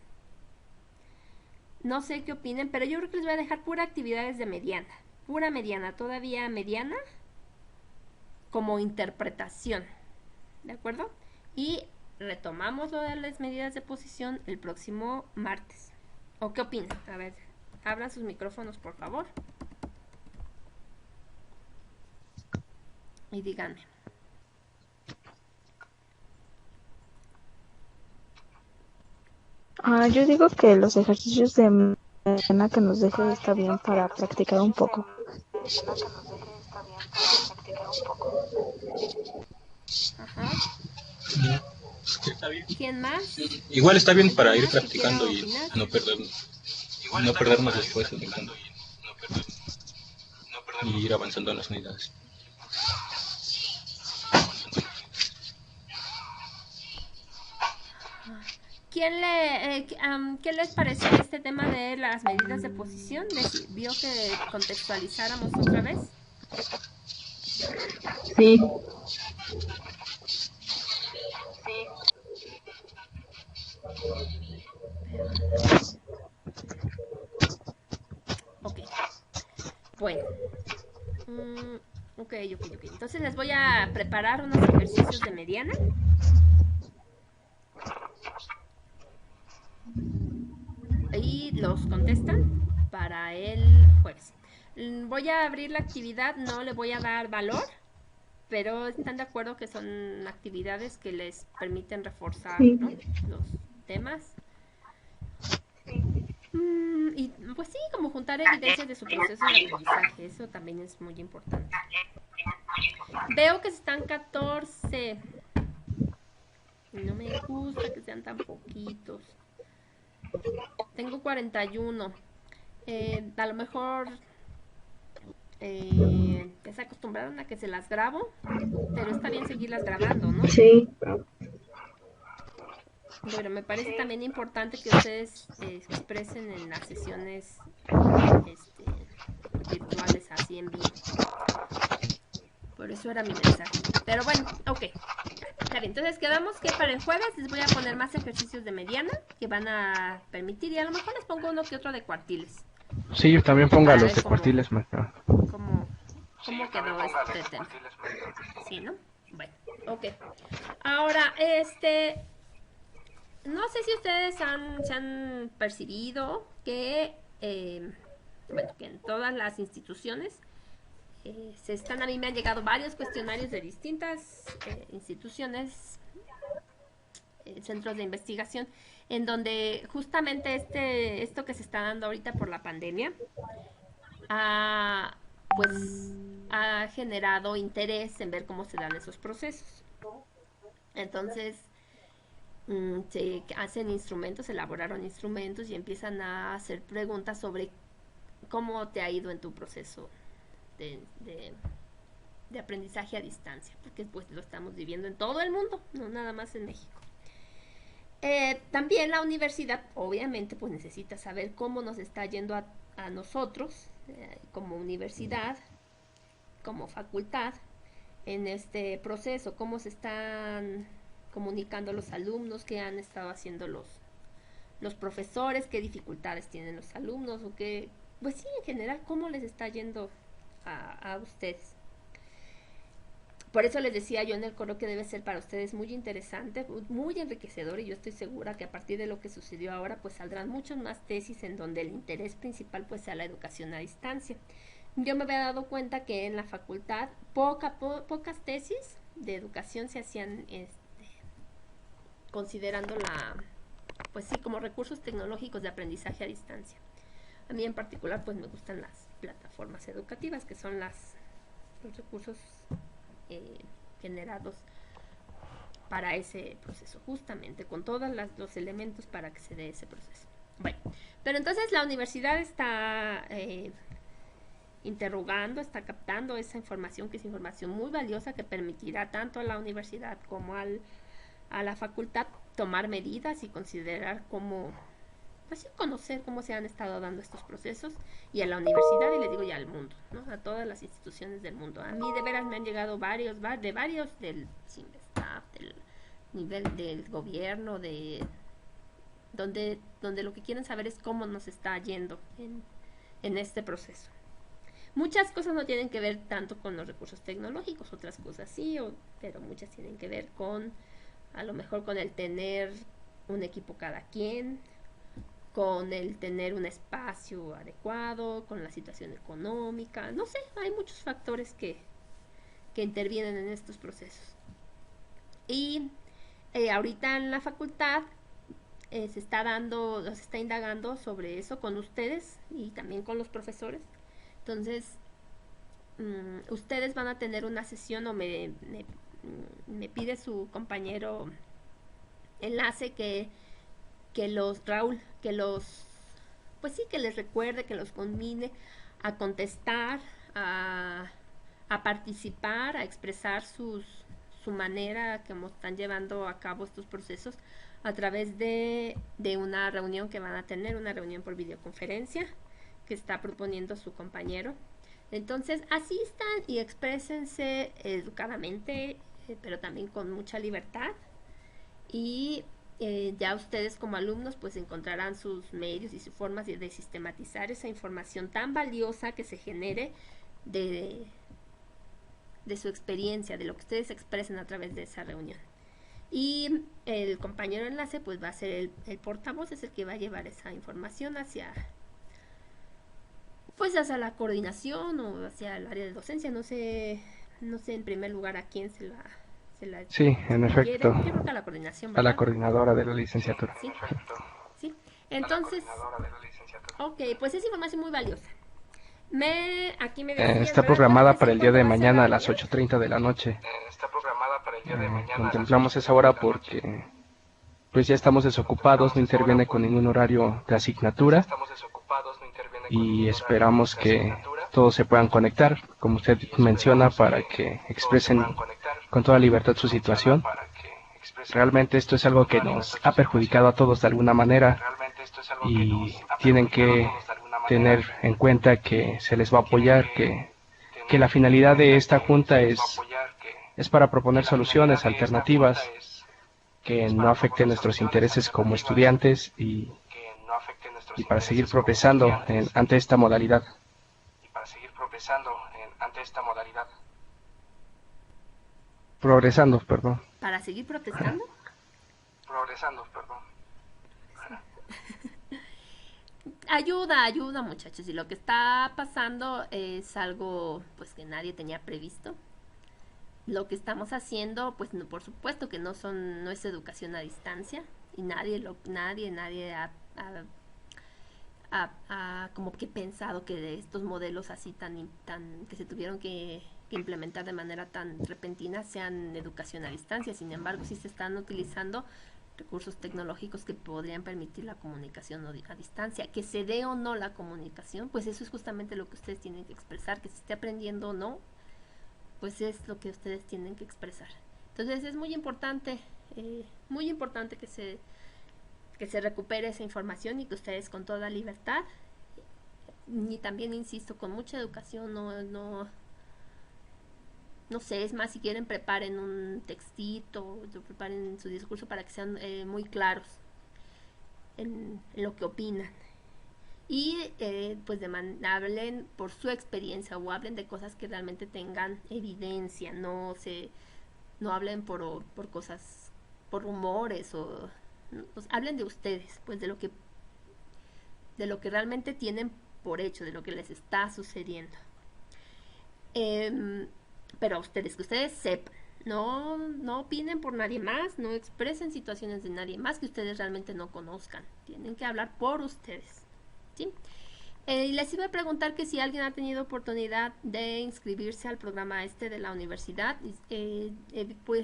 Speaker 1: No sé qué opinen, pero yo creo que les voy a dejar pura actividades de mediana. Pura mediana, todavía mediana, como interpretación. ¿De acuerdo? Y retomamos lo de las medidas de posición el próximo martes. ¿O qué opinan? A ver, abran sus micrófonos, por favor. Y díganme.
Speaker 7: Yo digo que los ejercicios de mañana que nos deje está bien para practicar un poco.
Speaker 1: Ajá. ¿Quién más?
Speaker 4: Igual está bien para ir practicando y no perdernos después y ir avanzando en las unidades.
Speaker 1: ¿Qué les pareció este tema de las medidas de posición? ¿Les vio que contextualizáramos otra vez?
Speaker 6: Sí.
Speaker 1: Ok. Bueno. Ok. Entonces les voy a preparar unos ejercicios de mediana. Y los contestan para el jueves. Voy a abrir la actividad, no le voy a dar valor, pero están de acuerdo que son actividades que les permiten reforzar, ¿no?, los temas. Y pues sí, como juntar evidencias de su proceso de aprendizaje, eso también es muy importante. Veo que están 14. No me gusta que sean tan poquitos. Tengo 41. A lo mejor se acostumbraron a que se las grabo, pero está bien seguirlas grabando, ¿no?
Speaker 6: Sí.
Speaker 1: Bueno, me parece también importante que ustedes expresen en las sesiones virtuales así en vivo. Por eso era mi mensaje. Pero bueno, ok. Está bien, entonces quedamos que para el jueves les voy a poner más ejercicios de mediana que van a permitir y a lo mejor les pongo uno que otro de cuartiles.
Speaker 3: Sí, yo también ponga los de cuartiles, maestra.
Speaker 1: ¿Cómo quedó este tema? Sí, ¿no? Bueno, ok. Ahora, no sé si ustedes se han percibido que, que en todas las instituciones a mí me han llegado varios cuestionarios de distintas instituciones, centros de investigación, en donde justamente esto que se está dando ahorita por la pandemia ha generado interés en ver cómo se dan esos procesos. Entonces, se hacen instrumentos, elaboraron instrumentos y empiezan a hacer preguntas sobre cómo te ha ido en tu proceso de aprendizaje a distancia, porque pues lo estamos viviendo en todo el mundo, no nada más en México. También la universidad, obviamente, pues necesita saber cómo nos está yendo a nosotros, como universidad, como facultad, en este proceso, cómo se están comunicando los alumnos, qué han estado haciendo los profesores, qué dificultades tienen los alumnos, o qué, pues sí, en general, cómo les está yendo a ustedes. Por eso les decía yo en el coloquio, debe ser para ustedes muy interesante, muy enriquecedor, y yo estoy segura que a partir de lo que sucedió ahora pues saldrán muchas más tesis en donde el interés principal pues sea la educación a distancia. Yo me había dado cuenta que en la facultad pocas tesis de educación se hacían considerando pues sí, como recursos tecnológicos de aprendizaje a distancia. A mí en particular pues me gustan las plataformas educativas, que son los recursos generados para ese proceso, justamente con todos los elementos para que se dé ese proceso. Bueno, pero entonces la universidad está interrogando, está captando esa información, que es información muy valiosa, que permitirá tanto a la universidad como a la facultad tomar medidas y considerar cómo, pues conocer cómo se han estado dando estos procesos, y a la universidad, y les digo ya al mundo, ¿no? A todas las instituciones del mundo. A mí de veras me han llegado varios del CIMBESTAF, del nivel del gobierno, donde lo que quieren saber es cómo nos está yendo en este proceso. Muchas cosas no tienen que ver tanto con los recursos tecnológicos, otras cosas sí, pero muchas tienen que ver con, a lo mejor, con el tener un equipo cada quien, con el tener un espacio adecuado, con la situación económica, no sé, hay muchos factores que intervienen en estos procesos. Y ahorita en la facultad se está indagando sobre eso con ustedes y también con los profesores. Entonces, ustedes van a tener una sesión, o me pide su compañero enlace que pues sí, que les recuerde, que los conmine a contestar, a participar, a expresar su manera como están llevando a cabo estos procesos a través de una reunión que van a tener, una reunión por videoconferencia que está proponiendo su compañero. Entonces, asistan y exprésense educadamente, pero también con mucha libertad, y ya ustedes como alumnos pues encontrarán sus medios y sus formas de sistematizar esa información tan valiosa que se genere de su experiencia, de lo que ustedes expresen a través de esa reunión. Y el compañero enlace pues va a ser el portavoz, es el que va a llevar esa información hacia la coordinación o hacia el área de docencia. No sé en primer lugar a quién se la
Speaker 3: sí, en efecto,
Speaker 1: yo creo que a la coordinación,
Speaker 3: a la coordinadora de la licenciatura.
Speaker 1: Sí, sí. Entonces, ok, pues es información muy valiosa. Aquí me decía,
Speaker 3: está programada para el día de mañana a las 8:30 de la noche. Contemplamos esa hora porque pues ya estamos desocupados, no interviene con ningún horario de asignatura, y esperamos que todos se puedan conectar, como usted menciona, para que expresen con toda libertad su situación. Realmente esto es algo que nos ha perjudicado a todos de alguna manera, y tienen que tener en cuenta que se les va a apoyar, que la finalidad de esta junta es para proponer soluciones alternativas que no afecten nuestros intereses como estudiantes, y para seguir progresando ante esta modalidad. Progresando, perdón.
Speaker 1: ¿Para seguir protestando? Ayuda, muchachos. Y lo que está pasando es algo pues que nadie tenía previsto. Lo que estamos haciendo, pues no, por supuesto que no es educación a distancia, y nadie ha como que pensado que de estos modelos así tan que se tuvieron que implementar de manera tan repentina sean educación a distancia. Sin embargo, sí se están utilizando recursos tecnológicos que podrían permitir la comunicación a distancia. Que se dé o no la comunicación, pues eso es justamente lo que ustedes tienen que expresar. Que se esté aprendiendo o no, pues es lo que ustedes tienen que expresar. Entonces es muy importante que se recupere esa información y que ustedes con toda libertad, y también insisto, con mucha educación, no sé, es más, si quieren preparen un textito, preparen su discurso para que sean muy claros en lo que opinan. Y pues hablen por su experiencia o hablen de cosas que realmente tengan evidencia, no hablen por cosas, por rumores, o pues, hablen de ustedes, pues de lo que realmente tienen por hecho, de lo que les está sucediendo. Pero que ustedes sepan, no opinen por nadie más, no expresen situaciones de nadie más que ustedes realmente no conozcan. Tienen que hablar por ustedes, ¿sí? Les iba a preguntar que si alguien ha tenido oportunidad de inscribirse al programa de la universidad. He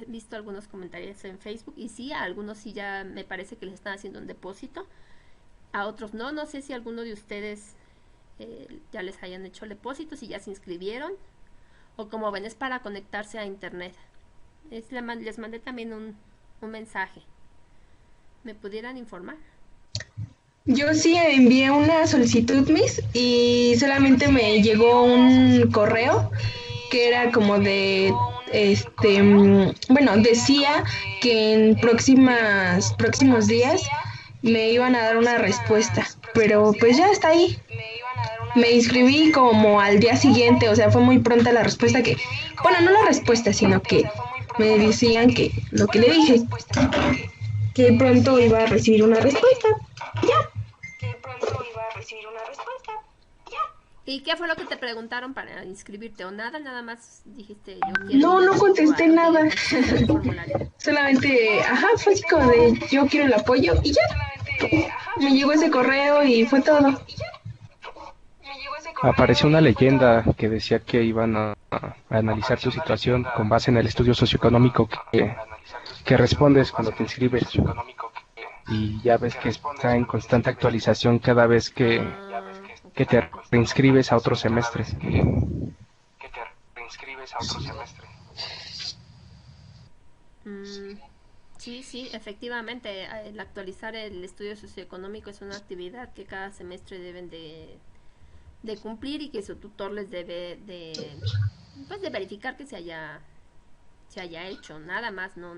Speaker 1: visto algunos comentarios en Facebook y sí, a algunos sí ya me parece que les están haciendo un depósito, a otros no sé si alguno de ustedes ya les hayan hecho el depósito, si ya se inscribieron, o como ven es para conectarse a internet. Les mandé también un mensaje. ¿Me pudieran informar?
Speaker 6: Yo sí envié una solicitud, Miss, y solamente me llegó un correo que era como de, bueno, decía que en próximos días me iban a dar una respuesta, pero pues ya está ahí. Me inscribí como al día siguiente, o sea, fue muy pronta la respuesta bueno, no la respuesta, sino que me decían que lo que le dije, que pronto iba a recibir una respuesta.
Speaker 1: ¿Y qué fue lo que te preguntaron para inscribirte? ¿O nada más dijiste yo quiero?
Speaker 6: No contesté nada. Solamente, fue así como de yo quiero el apoyo y ya. Me llegó ese correo y fue todo.
Speaker 3: Apareció una leyenda que decía que iban a analizar tu situación con base en el estudio socioeconómico que respondes cuando te inscribes. Y ya ves que está en constante actualización cada vez que te reinscribes a otro semestre.
Speaker 1: Sí, efectivamente, el actualizar el estudio socioeconómico es una actividad que cada semestre deben de cumplir y que su tutor les debe de verificar que se haya hecho. Nada más, no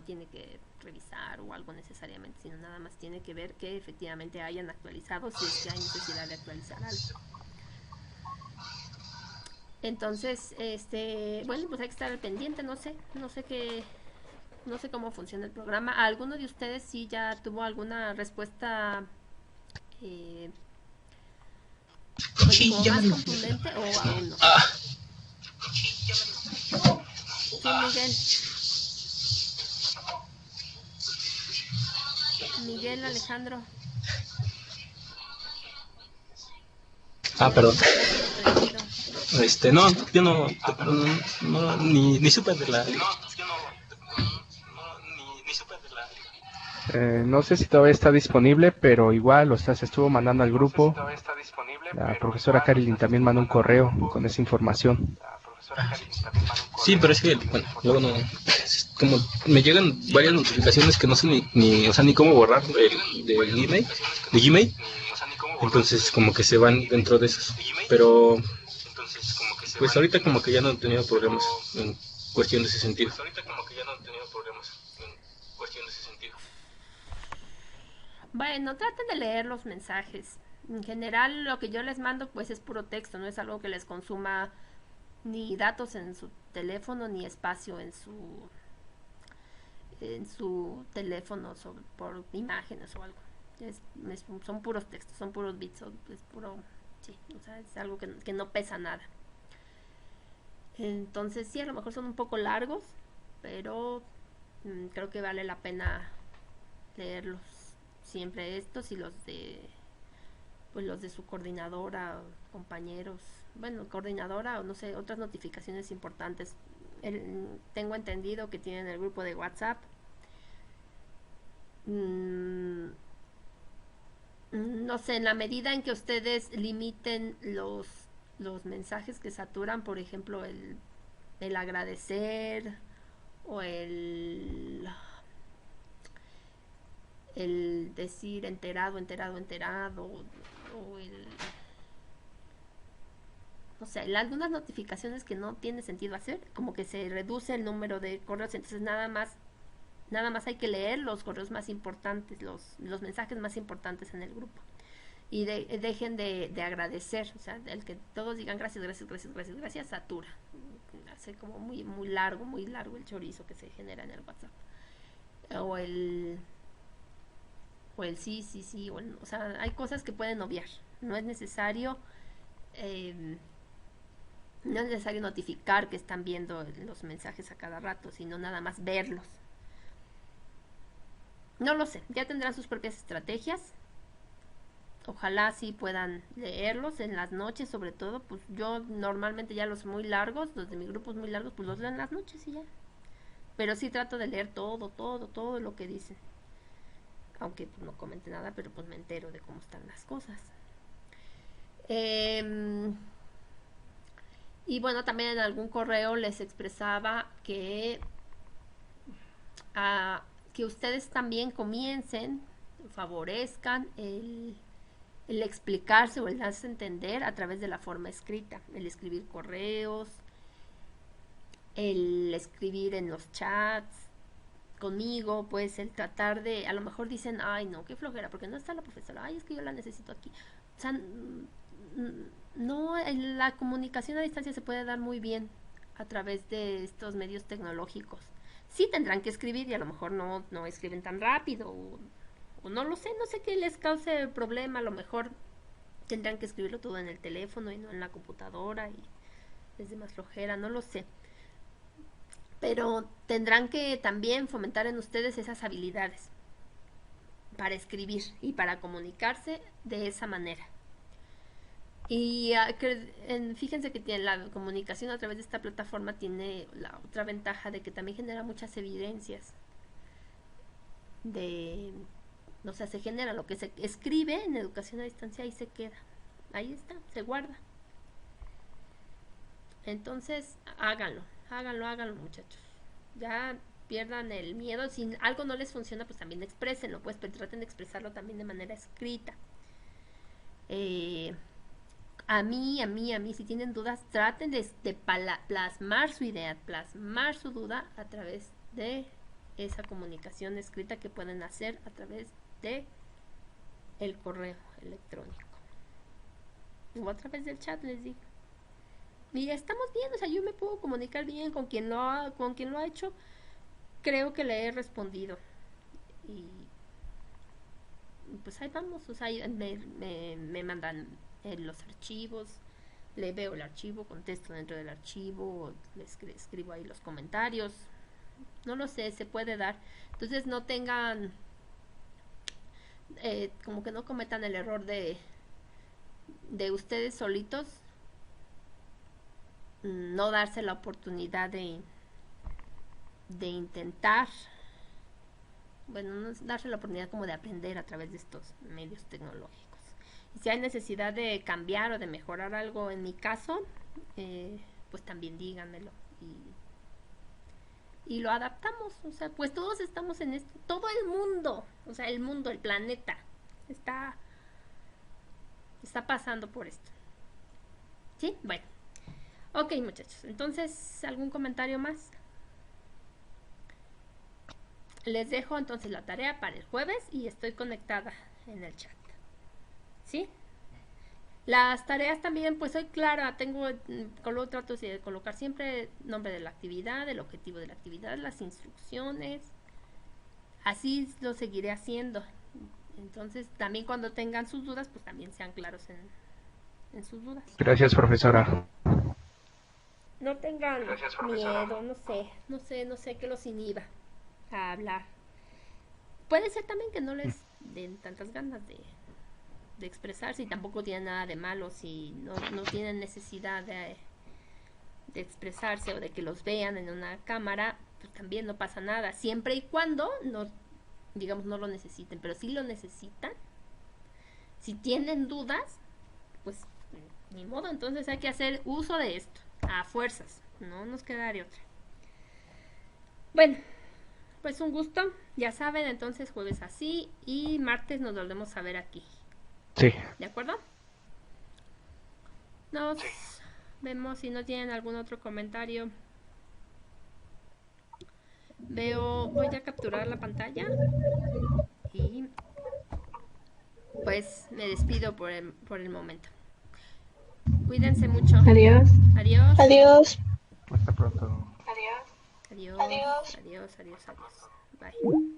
Speaker 1: tiene que revisar o algo necesariamente, sino nada más tiene que ver que efectivamente hayan actualizado, si es que hay necesidad de actualizar algo. Entonces, bueno, pues hay que estar al pendiente. No sé cómo funciona el programa. ¿Alguno de ustedes sí ya tuvo alguna respuesta como más contundente o aún no? Sí, Miguel Alejandro.
Speaker 4: Perdón. No, yo no ni supe de la...
Speaker 3: No sé si todavía está disponible, pero igual se estuvo mandando al grupo. La profesora Caroline también mandó un correo con esa información.
Speaker 4: Sí, pero es que, bueno, luego no, como me llegan varias notificaciones que no sé ni cómo borrar de Gmail, entonces como que se van dentro de esas, pero pues ahorita como que ya no he tenido problemas en cuestión de ese sentido.
Speaker 1: Bueno, traten de leer los mensajes. En general lo que yo les mando pues es puro texto, no es algo que les consuma ni datos en su teléfono ni espacio en su teléfono por imágenes o algo. Son puros textos, son puros bits, es puro, sí, o sea, es algo que no pesa nada. Entonces sí, a lo mejor son un poco largos, pero creo que vale la pena leerlos siempre, estos y los de su coordinadora, compañeros, bueno, coordinadora o no sé, otras notificaciones importantes. Tengo entendido que tienen el grupo de WhatsApp mm, no sé, en la medida en que ustedes limiten los mensajes que saturan, por ejemplo, el agradecer o el decir enterado, enterado, enterado, o no sé, algunas notificaciones que no tiene sentido hacer, como que se reduce el número de correos, entonces nada más hay que leer los correos más importantes, los mensajes más importantes en el grupo. Y dejen de agradecer, o sea, el que todos digan gracias, gracias, gracias, gracias, gracias, satura. Hace como muy largo el chorizo que se genera en el WhatsApp. O el sí, sí, sí, o sea, hay cosas que pueden obviar. No es necesario notificar que están viendo los mensajes a cada rato, sino nada más verlos. No lo sé, ya tendrán sus propias estrategias. Ojalá sí puedan leerlos en las noches, sobre todo. Pues yo normalmente ya los muy largos, los de mi grupo muy largos, pues los leo en las noches y ya. Pero sí trato de leer todo lo que dicen. Aunque pues no comente nada, pero pues me entero de cómo están las cosas. Y bueno, también en algún correo les expresaba que ustedes también comiencen, favorezcan el explicarse o el darse a entender a través de la forma escrita, el escribir correos, el escribir en los chats conmigo, pues el tratar de, a lo mejor dicen, ay no, qué flojera, porque no está la profesora, ay es que yo la necesito aquí. O sea, no, la comunicación a distancia se puede dar muy bien a través de estos medios tecnológicos. Sí tendrán que escribir y a lo mejor no escriben tan rápido o no lo sé, no sé qué les cause problema, a lo mejor tendrán que escribirlo todo en el teléfono y no en la computadora y es de más flojera, no lo sé. Pero tendrán que también fomentar en ustedes esas habilidades para escribir y para comunicarse de esa manera. Y fíjense que la comunicación a través de esta plataforma tiene la otra ventaja de que también genera muchas evidencias o sea, se genera lo que se escribe en educación a distancia y se queda, ahí está, se guarda. Entonces háganlo muchachos, ya pierdan el miedo. Si algo no les funciona, pues también exprésenlo, pues, pero traten de expresarlo también de manera escrita. A mí, si tienen dudas, traten de plasmar su idea, plasmar su duda a través de esa comunicación escrita que pueden hacer a través de el correo electrónico o a través del chat, les digo. Y estamos bien, o sea, yo me puedo comunicar bien con quien lo ha hecho. Creo que le he respondido y pues ahí vamos, o sea, me mandan los archivos, le veo el archivo, contesto dentro del archivo, les escribo ahí los comentarios, no lo sé, se puede dar. Entonces no tengan como que no cometan el error de ustedes solitos no darse la oportunidad de intentar, bueno, no darse la oportunidad como de aprender a través de estos medios tecnológicos. Y si hay necesidad de cambiar o de mejorar algo en mi caso, pues también díganmelo y lo adaptamos. O sea, pues todos estamos en esto, todo el mundo, o sea, el mundo, el planeta está pasando por esto. ¿Sí? Bueno. Ok, muchachos, entonces, ¿algún comentario más? Les dejo entonces la tarea para el jueves y estoy conectada en el chat. ¿Sí? Las tareas también, pues soy clara, trato de colocar siempre nombre de la actividad, el objetivo de la actividad, las instrucciones. Así lo seguiré haciendo. Entonces, también cuando tengan sus dudas, pues también sean claros en sus dudas.
Speaker 3: Gracias, profesora.
Speaker 1: No tengan miedo, no sé qué los inhiba a hablar. Puede ser también que no les den tantas ganas de expresarse y tampoco tienen nada de malo si no tienen necesidad de expresarse o de que los vean en una cámara, pues también no pasa nada, siempre y cuando digamos, no lo necesiten, pero si lo necesitan, si tienen dudas, pues ni modo, entonces hay que hacer uso de esto, a fuerzas, no nos queda de otra. Bueno, pues un gusto, ya saben, entonces jueves así y martes nos volvemos a ver aquí.
Speaker 3: Sí.
Speaker 1: ¿De acuerdo? Nos vemos si no tienen algún otro comentario. Voy a capturar la pantalla y pues me despido por el momento. Cuídense mucho.
Speaker 6: Adiós.
Speaker 1: Adiós.
Speaker 7: Adiós.
Speaker 3: Hasta pronto.
Speaker 1: Adiós. Adiós. Adiós. Adiós. Bye.